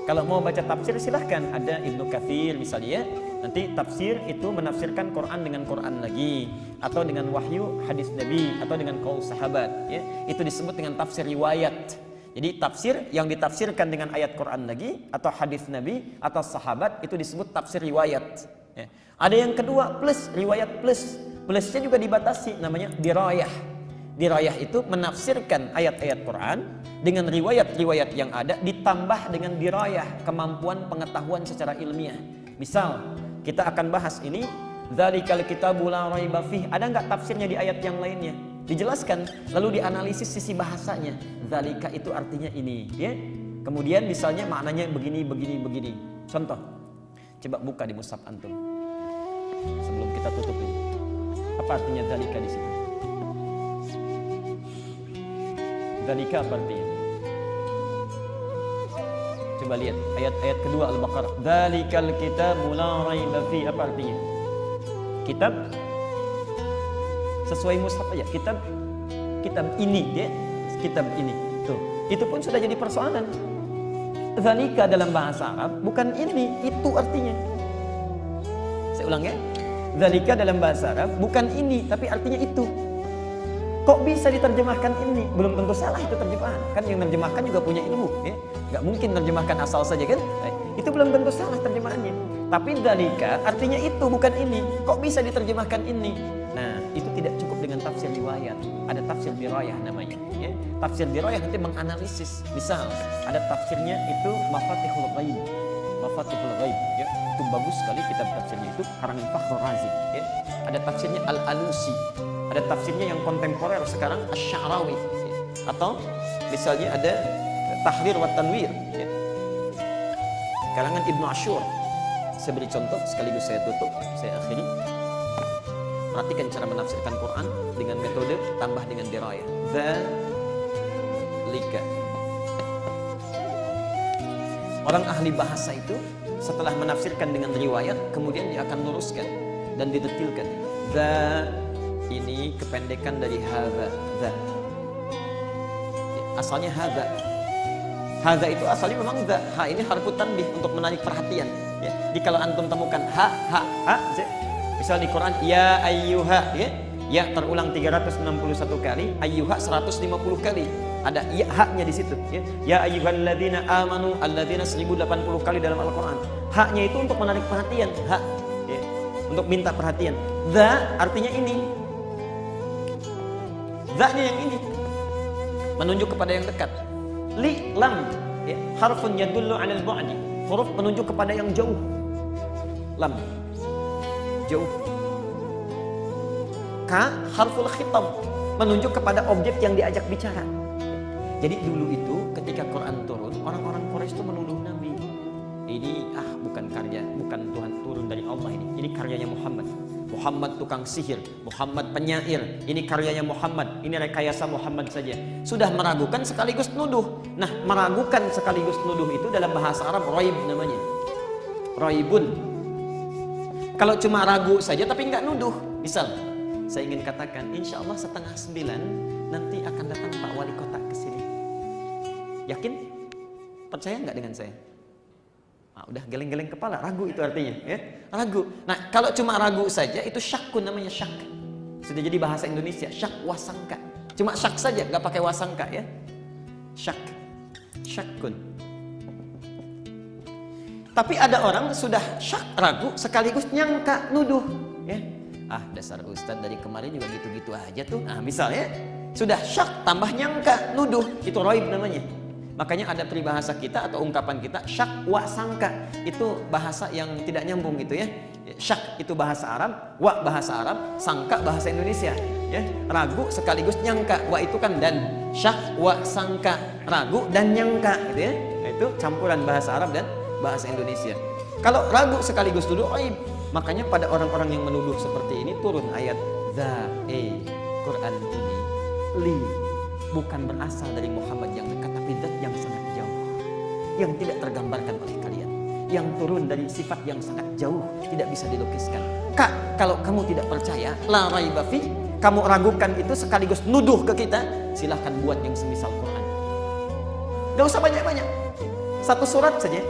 B: Kalau mau baca tafsir silahkan, ada Ibnu Katsir misalnya, Nanti tafsir itu menafsirkan Quran dengan Quran lagi, atau dengan wahyu hadis Nabi, atau dengan qaul sahabat, ya. Itu disebut dengan tafsir riwayat. Jadi tafsir yang ditafsirkan dengan ayat Quran lagi, atau hadis Nabi, atau sahabat, itu disebut tafsir riwayat, ya. Ada yang kedua plus, riwayat plus. Plusnya juga dibatasi, namanya dirayah. Dirayah itu menafsirkan ayat-ayat Quran dengan riwayat-riwayat yang ada, ditambah dengan dirayah, kemampuan pengetahuan secara ilmiah. Misal, kita akan bahas ini, dzalikal kitabu la raiba fih. Ada nggak tafsirnya di ayat yang lainnya? Dijelaskan, lalu dianalisis sisi bahasanya. Dzalika itu artinya ini, ya. Kemudian misalnya maknanya begini, begini, begini. Contoh, coba buka di mushaf antum. Sebelum kita tutup ini, apa artinya dzalika di situ? Dzalika apa artinya? Coba lihat ayat-ayat kedua Al-Baqarah. Dzalikal kitabu la raiba fi. Apa artinya? Kitab sesuai mushaf aja. Kitab ini, ya. Kitab ini. Tuh. Itu pun sudah jadi persoalan. Dzalika dalam bahasa Arab bukan ini, itu artinya. Saya ulang ya. Dzalika dalam bahasa Arab bukan ini, tapi artinya itu. Kok bisa diterjemahkan ini? Belum tentu salah itu terjemahan. Kan yang menerjemahkan juga punya ilmu, ya. Nggak mungkin menerjemahkan asal saja kan? Itu belum tentu salah terjemahannya. Tapi dzalika artinya itu, bukan ini. Kok bisa diterjemahkan ini? Nah, itu tidak cukup dengan tafsir riwayat. Ada tafsir dirayah namanya, ya. Tafsir dirayah nanti menganalisis. Misal, ada tafsirnya itu Mafatihul Ghaib. Mafatihul Ghaib, ya. Itu bagus sekali kitab tafsirnya itu karangan Fakhrul Razi, ya. Ada tafsirnya Al-Alusi. Ada tafsirnya yang kontemporer sekarang Asy-Sya'rawi, ya. Atau misalnya ada Tahrir wa Tanwir, ya. Karangan Ibnu Asyur. Saya beri contoh sekaligus saya tutup, saya akhiri. Perhatikan cara menafsirkan Quran dengan metode tambah dengan dirayah. Dzalika. Orang ahli bahasa itu setelah menafsirkan dengan riwayat, kemudian dia akan luruskan dan didetilkan. Ini kependekan dari hadza. Asalnya hadza. Hadza itu asalnya memang dza. Ha ini harfu tanbih untuk menarik perhatian, ya. Jadi kalau antum temukan ha, misal di Quran ya ayyuha, ya. Ya terulang 361 kali, ayyuha 150 kali. Ada ya haknya di situ, ya. Ya ayyuhalladzina amanu, alladzina 1080 kali dalam Al-Qur'an. Haknya itu untuk menarik perhatian, hak, ya. Untuk minta perhatian. Dza artinya ini. Dza-nya yang ini. Menunjuk kepada yang dekat. Li lam, ya. Harfun yadullu 'alal bu'di. Huruf menunjuk kepada yang jauh. Lam. Jauh. Ka harful khitab, menunjuk kepada objek yang diajak bicara. Jadi dulu itu ketika Quran turun, orang-orang Quraisy itu menuduh Nabi. Ini bukan karya, bukan Tuhan turun dari Allah ini karyanya Muhammad. Muhammad tukang sihir, Muhammad penyair, ini karyanya Muhammad, ini rekayasa Muhammad saja. Sudah meragukan sekaligus nuduh. Nah, meragukan sekaligus nuduh itu dalam bahasa Arab raib namanya. Raibun. Kalau cuma ragu saja tapi nggak nuduh. Misal, saya ingin katakan, insya Allah 8:30 nanti akan datang Pak Wali Kota ke sini. Yakin? Percaya nggak dengan saya? Udah geleng-geleng kepala, ragu itu artinya, ya. Ragu. Nah, kalau cuma ragu saja itu syakun namanya, syak. Sudah jadi bahasa Indonesia, syak wasangka. Cuma syak saja, nggak pakai wasangka, ya. Syak. Syakun. Tapi ada orang sudah syak, ragu sekaligus nyangka, nuduh, ya. Dasar ustadz dari kemarin juga gitu-gitu aja tuh. Misalnya sudah syak tambah nyangka, nuduh, itu raib namanya. Makanya ada peribahasa kita atau ungkapan kita, syak wa sangka. Itu bahasa yang tidak nyambung gitu, ya. Syak itu bahasa Arab, wa bahasa Arab, sangka bahasa Indonesia, ya. Ragu sekaligus nyangka. Wa itu kan dan, syak wa sangka, ragu dan nyangka gitu, ya. Itu campuran bahasa Arab dan bahasa Indonesia. Kalau ragu sekaligus nuduh, aib. Makanya pada orang-orang yang menuduh seperti ini turun ayat Quran ini li, bukan berasal dari Muhammad yang dekat, tapi zat yang sangat jauh, yang tidak tergambarkan oleh kalian, yang turun dari sifat yang sangat jauh, tidak bisa dilukiskan. Kak, kalau kamu tidak percaya, la raiba fi, kamu ragukan itu sekaligus nuduh ke kita, silahkan buat yang semisal Quran. Gak usah banyak-banyak, satu surat saja,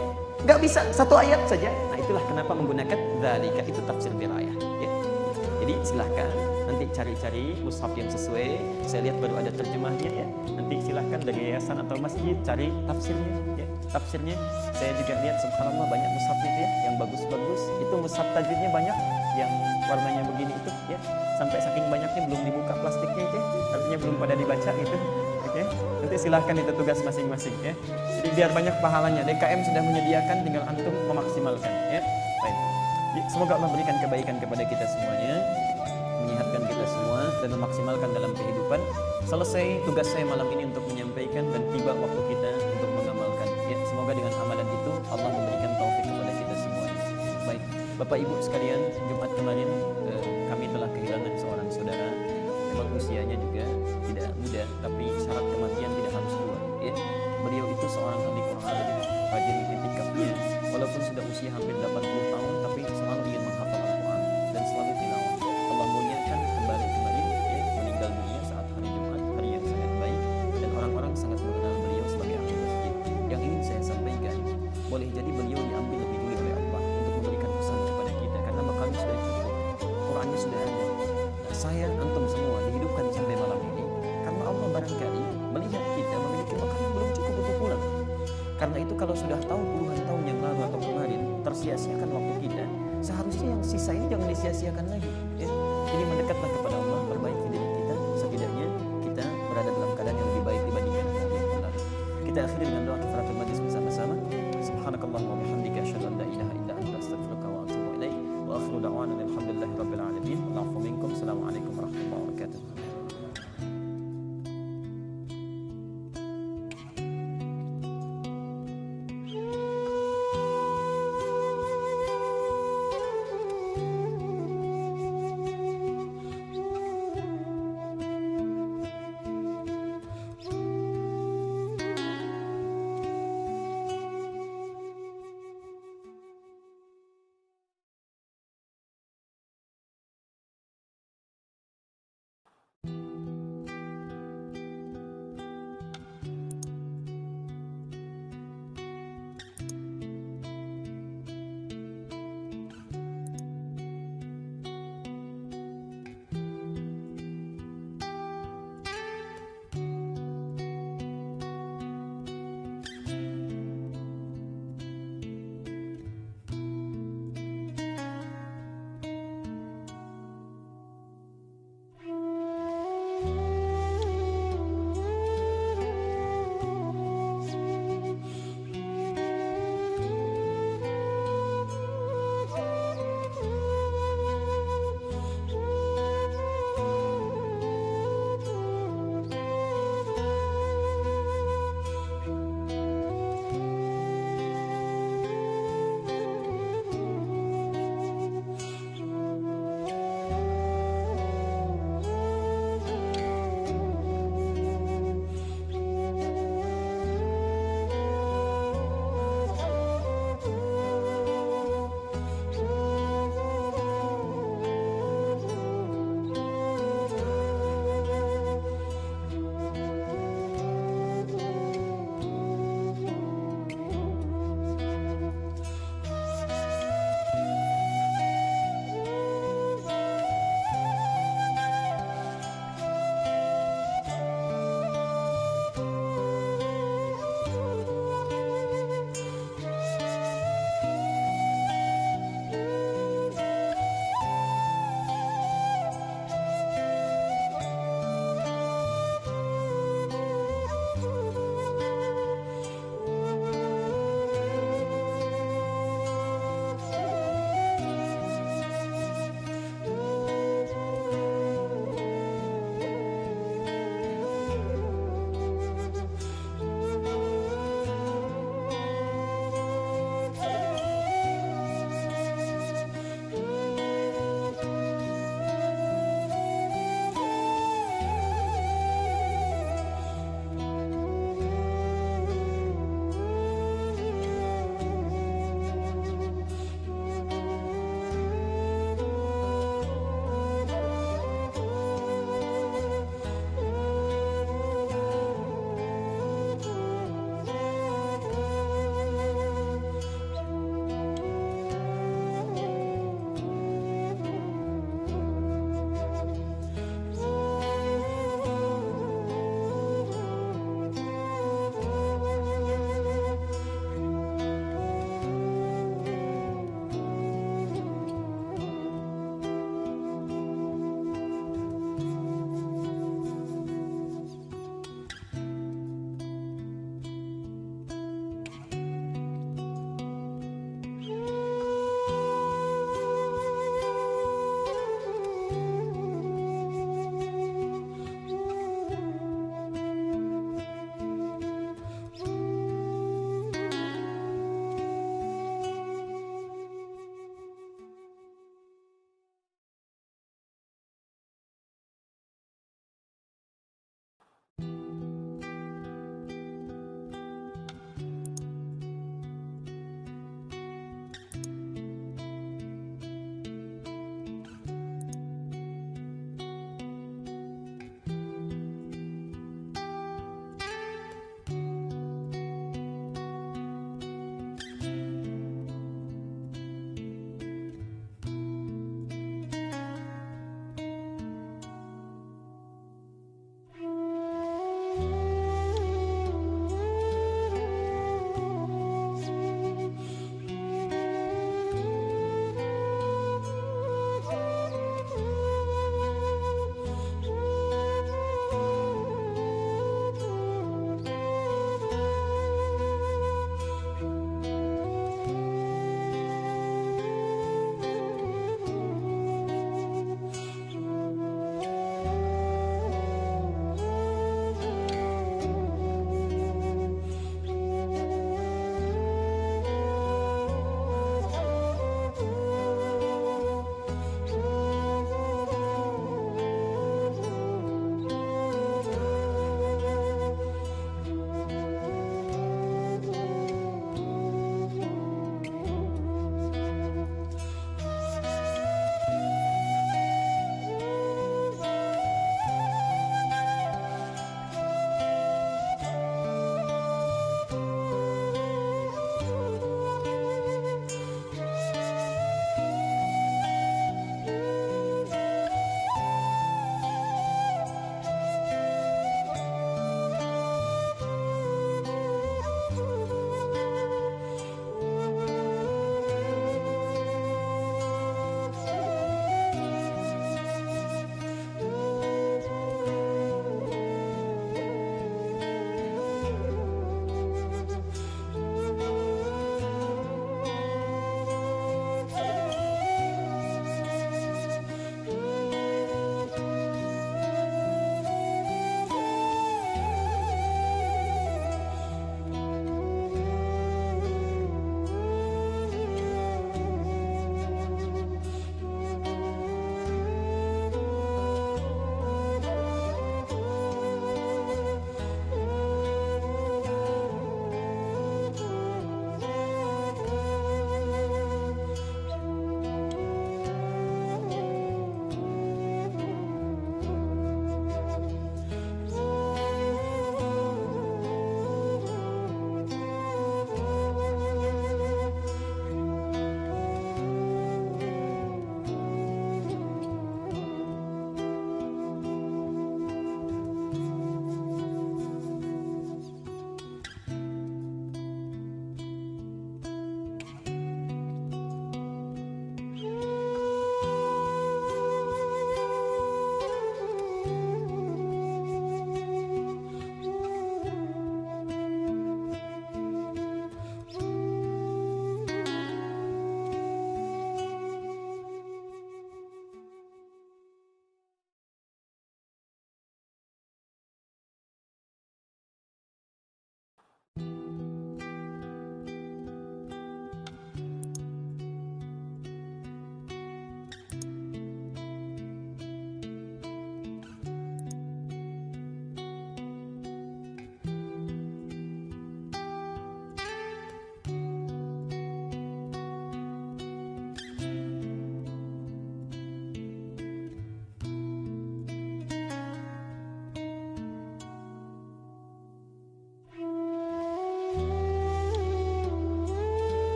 B: gak bisa, satu ayat saja. Nah itu itulah kenapa menggunakan dzalika, itu tafsir dirayah ya. Jadi silahkan nanti cari-cari mushaf yang sesuai. Saya lihat baru ada terjemahnya ya. Nanti silahkan dari yayasan atau masjid cari tafsirnya ya. Tafsirnya saya juga lihat subhanallah banyak mushafnya itu ya, yang bagus-bagus. Itu mushaf tajwidnya banyak yang warnanya begini itu ya. Sampai saking banyaknya belum dibuka plastiknya itu, artinya belum pada dibaca itu. Oke. Nanti silahkan itu tugas masing-masing ya. Jadi biar banyak pahalanya. DKM sudah menyediakan, tinggal antum memaksimalkan ya. Baik. Semoga Allah berikan kebaikan kepada kita semuanya, menyehatkan kita semua dan memaksimalkan dalam kehidupan. Selesai tugas saya malam ini untuk menyampaikan dan tiba waktu kita untuk mengamalkan. Ya, semoga dengan amalan itu Allah memberikan taufik kepada kita semuanya. Baik, Bapak Ibu sekalian, Jumat kemarin kami telah kehilangan seorang saudara. Memang usianya juga tidak muda, tapi syarat kematian tidak harus tua. Ya, beliau itu seorang ahli Quran, rajin itikafnya. Walaupun sudah usia hampir 80 tahun, tapi selalu ingin menghafal Al-Quran dan selalu tilawah. Allah muliakan kembali kemarin, ya, meninggal dunia saat hari Jumat, hari yang sangat baik, dan orang-orang sangat mengenal beliau sebagai ahli masjid. Yang ingin saya sampaikan, boleh jadi beliau diambil lebih dulu oleh Allah untuk memberikan pesan kepada kita, karena bekalnya sudah cukup, Qurannya sudah ada. Nah, saya, antum semua dihidupkan sampai malam ini karena Allah barangkali melihat kita memiliki bekal yang belum cukup untuk pulang. Karena itu kalau sudah tahu puluhan tahun yang lalu atau kemarin tersia-siakan waktu kita, seharusnya yang sisa ini jangan disia-siakan lagi ya. Jadi mendekatlah kepada Allah, perbaiki diri kita, setidaknya kita berada dalam keadaan yang lebih baik dibandingkan yang lalu. Kita akhiri dengan doa kifaratul majlis bersama-sama. Subhanakallahumma wa bihamdika asyhadu an la ilaha illa anta astaghfiruka wa atubu ilaik. Wa akhiru da'wana alhamdulillahirabbil alamin. Wa'afu minkum. Assalamualaikum warahmatullahi wabarakatuh.